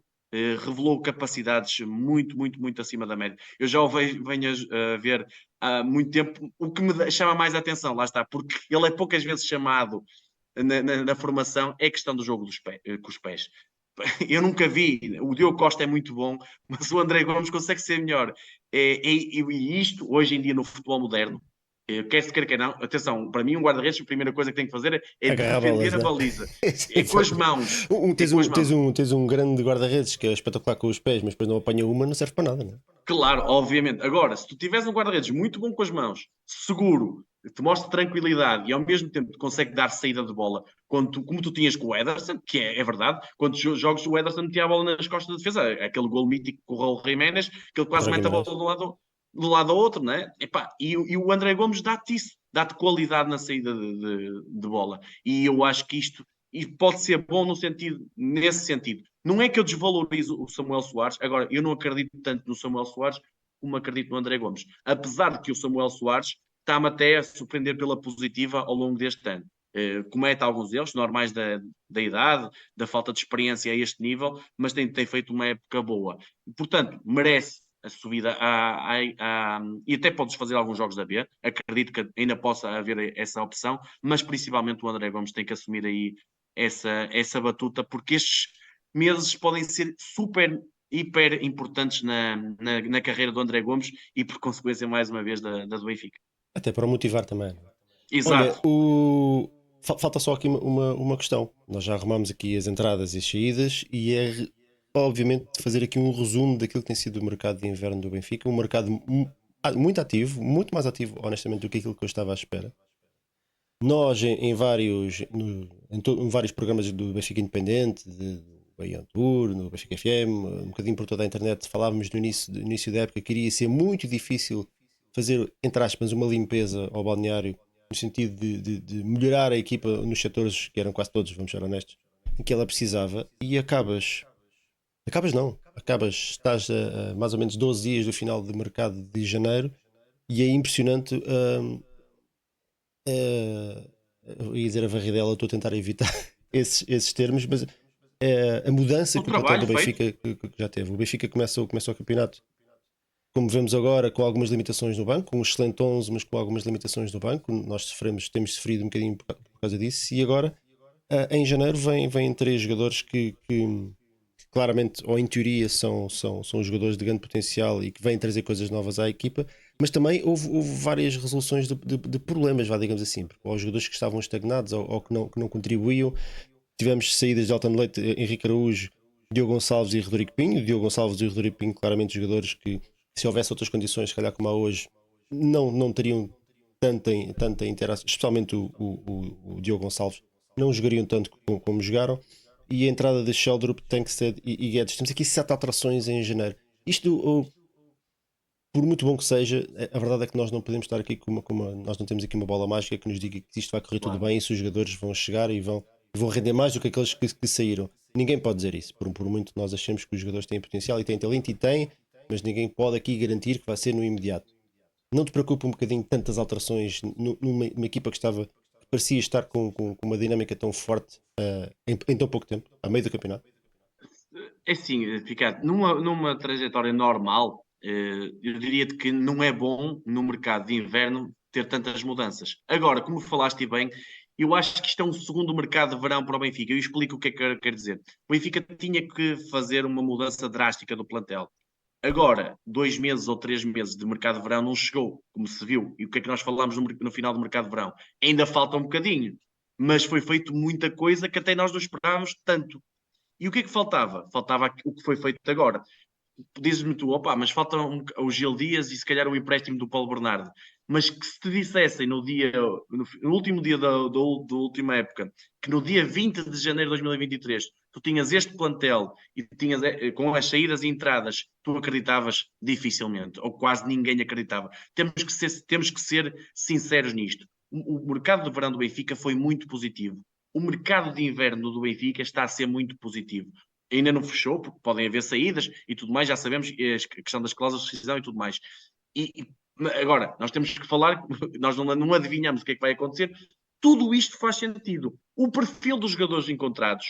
revelou capacidades muito, muito, muito acima da média. Eu já o venho a ver há muito tempo, o que me chama mais a atenção, lá está, porque ele é poucas vezes chamado na formação, é a questão do jogo com os pés. Eu nunca vi, o Diogo Costa é muito bom, mas o André Gomes consegue ser melhor. E isto, hoje em dia, no futebol moderno, quer se queira, quer não, atenção, para mim, um guarda-redes, a primeira coisa que tem que fazer é Agarrar defender bolas, a não é? baliza. É com as mãos. É Tens com as mãos. tens um grande guarda-redes que é espetacular com os pés, mas depois não apanha uma, não serve para nada, não é? Claro, obviamente. Agora, se tu tiveres um guarda-redes muito bom com as mãos, seguro, que te mostra tranquilidade e ao mesmo tempo te consegue dar saída de bola, como tu tinhas com o Ederson, que é verdade, quantos jogos o Ederson metia a bola nas costas da defesa, aquele gol mítico com o Raul Jiménez, que ele quase Contra mete a bola Guimarães. do lado ao outro, né? E o André Gomes dá-te isso, dá-te qualidade na saída de bola. E eu acho que isto pode ser bom no sentido, nesse sentido. Não é que eu desvalorizo o Samuel Soares, agora eu não acredito tanto no Samuel Soares como acredito no André Gomes. Apesar de que o Samuel Soares está-me até a surpreender pela positiva ao longo deste ano. Comete alguns erros normais da idade, da falta de experiência a este nível, mas tem feito uma época boa. Portanto, merece a subida e até podes fazer alguns jogos da B. Acredito que ainda possa haver essa opção, mas principalmente o André Gomes tem que assumir aí essa batuta, porque estes meses podem ser super, hiper importantes na carreira do André Gomes e, por consequência, mais uma vez, da do Benfica. Até para motivar também. Olha, Exato. falta só aqui uma questão. Nós já arrumamos aqui as entradas e as saídas e é obviamente fazer aqui um resumo daquilo que tem sido o mercado de inverno do Benfica. Um mercado muito ativo, muito mais ativo, honestamente, do que aquilo que eu estava à espera. Nós, em vários, em vários programas do Benfica Independente, do Beyond Tour, no Benfica FM, um bocadinho por toda a internet, falávamos no início da época que iria ser muito difícil fazer, entre aspas, uma limpeza ao balneário, no sentido de melhorar a equipa nos setores que eram quase todos, vamos ser honestos, em que ela precisava, e estás a mais ou menos 12 dias do final do mercado de janeiro, e é impressionante. Eu ia dizer a varridela, estou a tentar evitar esses termos, mas a mudança O que o plantel do trabalho feito. Benfica que já teve. O Benfica começa o campeonato, como vemos agora, com algumas limitações no banco, com um excelente 11, mas com algumas limitações no banco. Nós temos sofrido um bocadinho por causa disso, e agora, em janeiro, vêm três jogadores que claramente, ou em teoria, são jogadores de grande potencial e que vêm trazer coisas novas à equipa, mas também houve várias resoluções de problemas, digamos assim, porque ou jogadores que estavam estagnados ou que não contribuíam. Tivemos saídas de Elton Leite, Henrique Araújo, Diogo Gonçalves e Rodrigo Pinho. Diogo Gonçalves e Rodrigo Pinho, claramente jogadores que, se houvesse outras condições, se calhar como há hoje, não teriam tanta interação, especialmente o Diogo Gonçalves, não jogariam tanto como jogaram. E a entrada de Sheldrup, Tankstead e Guedes. Temos aqui 7 alterações em janeiro. Isto, por muito bom que seja, a verdade é que nós não podemos estar aqui nós não temos aqui uma bola mágica que nos diga que isto vai correr tudo bem e se os jogadores vão chegar e vão render mais do que aqueles que saíram. Ninguém pode dizer isso, por muito nós achemos que os jogadores têm potencial e têm talento e têm, mas ninguém pode aqui garantir que vai ser no imediato. Não te preocupa um bocadinho tantas alterações numa equipa que parecia estar com uma dinâmica tão forte em tão pouco tempo, a meio do campeonato? É assim, Ricardo, numa trajetória normal, eu diria-te que não é bom no mercado de inverno ter tantas mudanças. Agora, como falaste bem, eu acho que isto é um segundo mercado de verão para o Benfica. Eu explico o que é que eu quero dizer. O Benfica tinha que fazer uma mudança drástica do plantel. Agora, 2 meses ou 3 meses de mercado de verão não chegou, como se viu. E o que é que nós falámos no final do mercado de verão? Ainda falta um bocadinho, mas foi feito muita coisa que até nós não esperávamos tanto. E o que é que faltava? Faltava o que foi feito agora. Dizes-me tu, opa, mas falta o Gil Dias e se calhar o empréstimo do Paulo Bernardo. Mas que se te dissessem no último dia da última época, que no dia 20 de janeiro de 2023 tu tinhas este plantel e tinhas com as saídas e entradas, tu acreditavas dificilmente, ou quase ninguém acreditava. Temos que ser sinceros nisto. O mercado de verão do Benfica foi muito positivo. O mercado de inverno do Benfica está a ser muito positivo. Ainda não fechou, porque podem haver saídas e tudo mais, já sabemos a questão das cláusulas de rescisão e tudo mais. Agora, nós temos que falar, nós não adivinhamos o que é que vai acontecer. Tudo isto faz sentido. O perfil dos jogadores encontrados,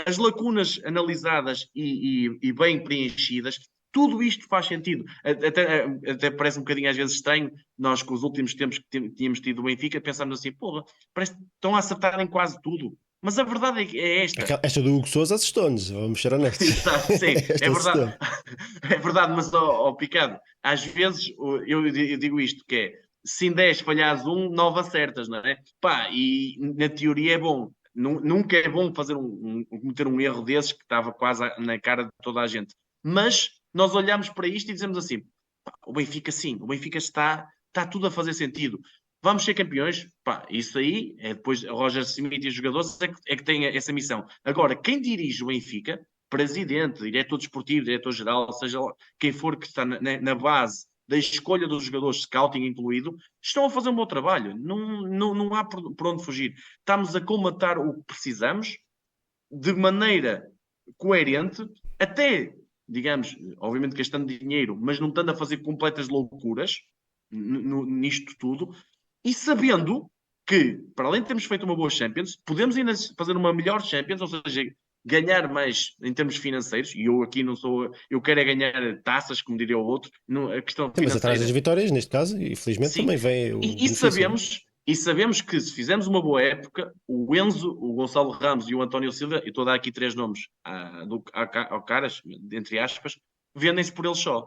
as lacunas analisadas e bem preenchidas, tudo isto faz sentido. Até parece um bocadinho às vezes estranho, nós com os últimos tempos que tínhamos tido o Benfica, pensamos assim, porra, parece que estão a acertar em quase tudo. Mas a verdade é esta. Esta do Hugo Sousa assustou-nos, vamos ser honestos. Exato, sim, é Esta verdade. assustou. É verdade, mas Picado, às vezes eu digo isto, que é, se em 10 falhares um, 9 acertas, não é? Pá, e na teoria é bom. Nunca é bom cometer um erro desses que estava quase na cara de toda a gente. Mas nós olhamos para isto e dizemos assim, pá, o Benfica sim, o Benfica está tudo a fazer sentido. Vamos ser campeões? Pá, isso aí é depois Roger Smith e os jogadores é que têm essa missão. Agora, quem dirige o Benfica, presidente, diretor desportivo, diretor-geral, seja quem for que está na base da escolha dos jogadores, scouting incluído, estão a fazer um bom trabalho. Não há por onde fugir. Estamos a colmatar o que precisamos de maneira coerente, até, digamos, obviamente gastando dinheiro, mas não estando a fazer completas loucuras nisto tudo, e sabendo que, para além de termos feito uma boa Champions, podemos ainda fazer uma melhor Champions, ou seja, ganhar mais em termos financeiros, e eu aqui não sou, eu quero é ganhar taças, como diria o outro, a questão Sim, mas atrás das financeira, vitórias, neste caso, e felizmente sim, também vem o e benefício, não é? sabemos que se fizermos uma boa época, o Enzo, o Gonçalo Ramos e o António Silva, eu estou a dar aqui 3 nomes ao caras, entre aspas, vendem-se por eles só.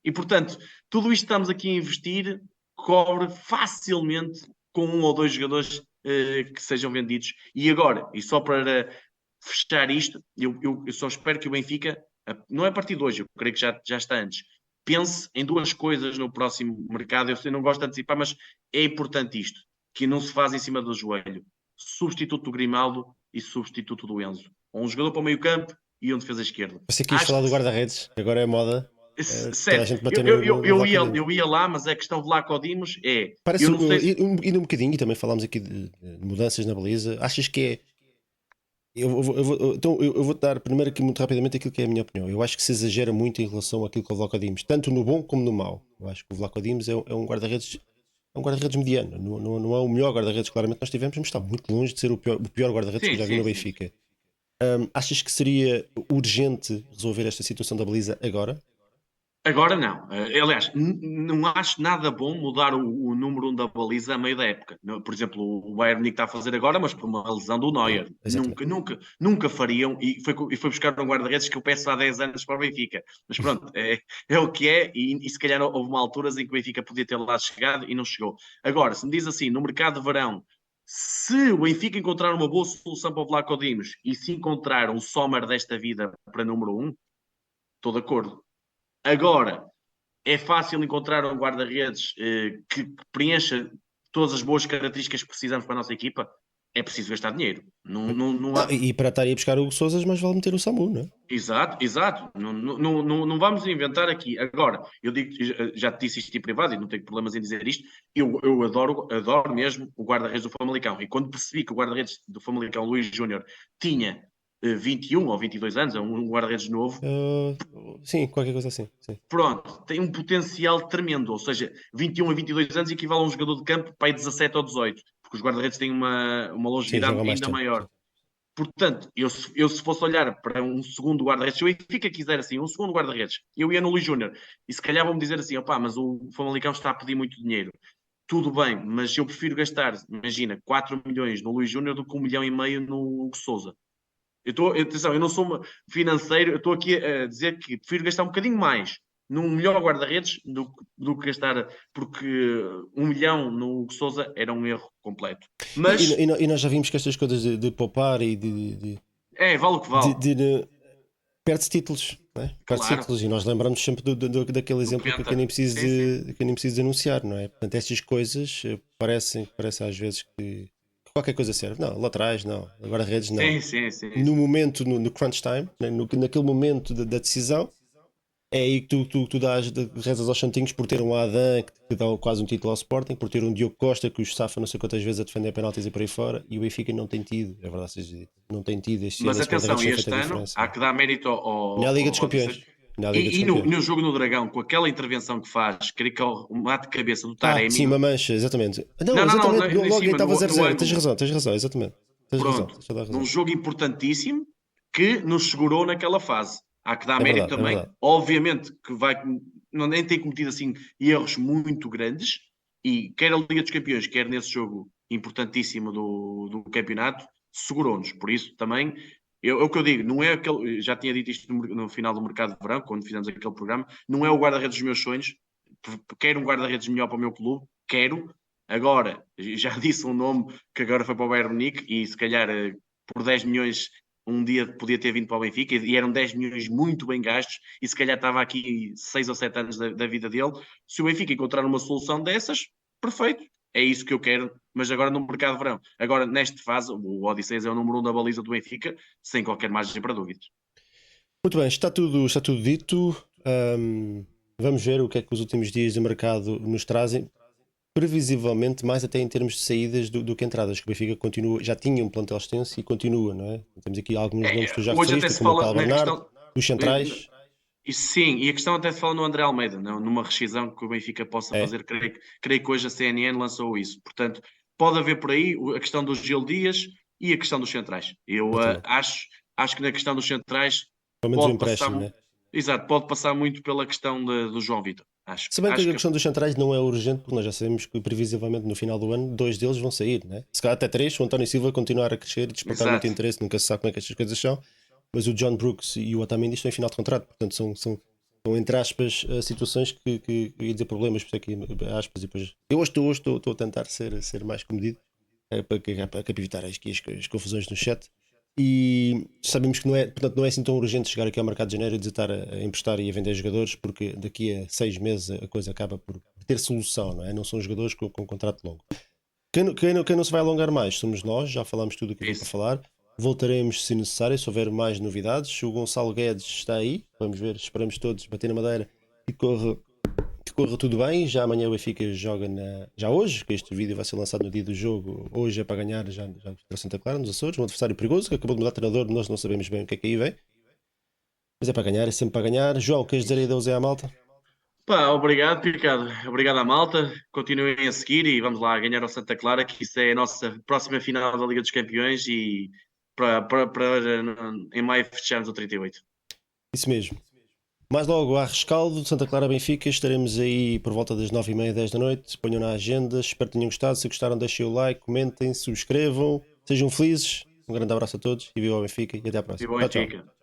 E, portanto, tudo isto que estamos aqui a investir cobre facilmente com um ou dois jogadores que sejam vendidos. E agora, e só para fechar isto, eu só espero que o Benfica, não é a partir de hoje, eu creio que já está antes, pense em duas coisas no próximo mercado. Eu não gosto de antecipar, mas é importante isto, que não se faz em cima do joelho. Substituto do Grimaldo e substituto do Enzo. Um jogador para o meio campo e um defesa esquerda. Você quis Acho falar do que guarda-redes, agora é moda, toda a certo, gente bater no Vlaco Dimos. eu ia lá, mas a questão de Vlaco Dimos é, eu Parece, não sei se indo um bocadinho, e também falámos aqui de mudanças na baliza, achas que é. Então eu vou-te dar primeiro aqui muito rapidamente aquilo que é a minha opinião. Eu acho que se exagera muito em relação àquilo que o Vlaco Dimos, tanto no bom como no mau. Eu acho que o Vlaco Dimos é um guarda-redes. É um guarda-redes mediano, não é o melhor guarda-redes que claramente nós tivemos, mas está muito longe de ser o pior guarda-redes que eu sim, já vi sim, no sim. Benfica. Achas que seria urgente resolver esta situação da baliza agora? Agora não. Aliás, não acho nada bom mudar o número 1 da baliza a meio da época. Por exemplo, o Bayern Munique está a fazer agora, mas por uma lesão do Neuer. Exatamente. Nunca fariam. E foi buscar um guarda-redes que eu peço há 10 anos para o Benfica. Mas pronto, é o que é. E se calhar houve uma altura em que o Benfica podia ter lá chegado e não chegou. Agora, se me diz assim, no mercado de verão, se o Benfica encontrar uma boa solução para o Vlaco Dimos e se encontrar um Sommer desta vida para número 1, estou de acordo. Agora, é fácil encontrar um guarda-redes que preencha todas as boas características que precisamos para a nossa equipa. É preciso gastar dinheiro. Não há... E para estar aí a buscar o Hugo Sousas, mas vale meter o Samu, não é? Exato, exato. Não vamos inventar aqui. Agora, eu digo, já te disse isto em privado e não tenho problemas em dizer isto. Eu adoro mesmo o guarda-redes do Famalicão. E quando percebi que o guarda-redes do Famalicão, Luís Júnior, tinha 21 ou 22 anos, é um guarda-redes novo. Sim, qualquer coisa assim. Sim. Pronto, tem um potencial tremendo. Ou seja, 21 a 22 anos equivale a um jogador de campo para aí 17 ou 18, porque os guarda-redes têm uma Sim, longevidade joga mais ainda tempo. maior. Sim. Portanto, eu se fosse olhar para um segundo guarda-redes, se o Benfica quiser assim, um segundo guarda-redes, eu ia no Luís Júnior. E se calhar vão-me dizer assim, opá, mas o Famalicão está a pedir muito dinheiro. Tudo bem, mas eu prefiro gastar, imagina, 4 milhões no Luís Júnior do que 1,5 milhão no Hugo Sousa. Atenção, eu não sou financeiro, eu estou aqui a dizer que prefiro gastar um bocadinho mais num melhor guarda-redes do que gastar, porque 1 milhão no Hugo Sousa era um erro completo. Mas, E nós já vimos que estas coisas de poupar e vale o que vale. perde-se títulos, não é? Perde-se Claro. títulos e nós lembramos sempre daquele exemplo que eu nem preciso, Sim. que eu nem preciso denunciar, não é? Portanto, estas coisas parece às vezes que qualquer coisa serve. Não, laterais, não. Agora redes, não. Sim. No momento, no crunch time, né? Naquele momento da decisão, é aí que tu rezas aos santinhos por ter um Adam que dá quase um título ao Sporting, por ter um Diogo Costa que os safa não sei quantas vezes a defender penaltis e por aí fora, e o Benfica não tem tido, é verdade seja dito, não tem tido este ano Mas esse atenção, guarda-redes tem feito este a ano diferença. há que dar mérito Na Liga dos Odisseias. Campeões. Na Liga dos Campeões. No jogo no Dragão, com aquela intervenção que faz, creio que é o mate de cabeça do Taremi. Sim, uma mancha, exatamente. Não, Não, exatamente, em logo aí cima, estava no 0-0. ângulo. Tens razão, exatamente. Tens razão, Pronto, tens toda a num razão. jogo importantíssimo que nos segurou naquela fase. Há que dar É mérito verdade, é também. verdade. Obviamente que nem tem cometido assim erros muito grandes, e quer a Liga dos Campeões, quer nesse jogo importantíssimo do campeonato, segurou-nos. Por isso também, é o que eu digo, não é aquele, já tinha dito isto no final do Mercado de Verão, quando fizemos aquele programa, não é o guarda-redes dos meus sonhos, quero um guarda-redes melhor para o meu clube, quero. Agora, já disse um nome que agora foi para o Bayern Munique e se calhar por 10 milhões um dia podia ter vindo para o Benfica e eram 10 milhões muito bem gastos e se calhar estava aqui 6 ou 7 anos da vida dele. Se o Benfica encontrar uma solução dessas, perfeito, é isso que eu quero, mas agora no mercado de verão. Agora, nesta fase, o Odisseias é o número 1 da baliza do Benfica, sem qualquer margem para dúvidas. Muito bem, está tudo dito. Vamos ver o que é que os últimos dias de mercado nos trazem. Previsivelmente, mais até em termos de saídas do que entradas, que o Benfica continua, já tinha um plantel extenso e continua, não é? Temos aqui alguns nomes que tu já Hoje até referiste, se como o fala Paulo na Bernardo, questão. os centrais. Sim, e a questão até se fala no André Almeida, numa rescisão que o Benfica possa É, fazer. Creio que hoje a CNN lançou isso. Portanto, pode haver por aí a questão dos Gil Dias e a questão dos centrais. Eu exatamente. acho que na questão dos centrais Pelo menos o pode passar, empréstimo, né? exato, pode passar muito pela questão do João Vitor. Se bem que Acho a que questão dos centrais não é urgente, porque nós já sabemos que previsivelmente no final do ano 2 deles vão sair, né? Se calhar até 3, se o António Silva continuar a crescer e despertar muito exato. interesse, nunca se sabe como é que estas coisas são, mas o John Brooks e o Otamendi estão em final de contrato, portanto são entre aspas situações que eu ia dizer problemas, por aqui aspas, e depois eu hoje estou a tentar ser mais comedido para evitar as confusões no chat. E sabemos que portanto, não é assim tão urgente chegar aqui ao mercado de janeiro e desatar a emprestar e a vender jogadores, porque daqui a 6 meses a coisa acaba por ter solução, não é? Não são jogadores com contrato longo. Quem não se vai alongar mais somos nós, já falámos tudo o que havia para falar. Voltaremos se necessário, se houver mais novidades. O Gonçalo Guedes está aí, vamos ver, esperamos todos bater na madeira e corra tudo bem. Já amanhã o Benfica joga já hoje, que este vídeo vai ser lançado no dia do jogo. Hoje é para ganhar já para Santa Clara, nos Açores, um adversário perigoso que acabou de mudar de treinador, nós não sabemos bem o que é que aí vem, mas é para ganhar, é sempre para ganhar. João, queres dizer aí Deus é à malta? Pá, obrigado, Ricardo. Obrigado à malta. Continuem a seguir e vamos lá ganhar ao Santa Clara, que isso é a nossa próxima final da Liga dos Campeões e para em maio fecharmos o 38. Isso mesmo. Mais logo, a rescaldo de Santa Clara Benfica, estaremos aí por volta das 9h30, 10 da noite. Ponham na agenda, espero que tenham gostado. Se gostaram, deixem o like, comentem, subscrevam, sejam felizes. Um grande abraço a todos e viva o Benfica e até à E próxima. bom, Tchau, tchau. Benfica.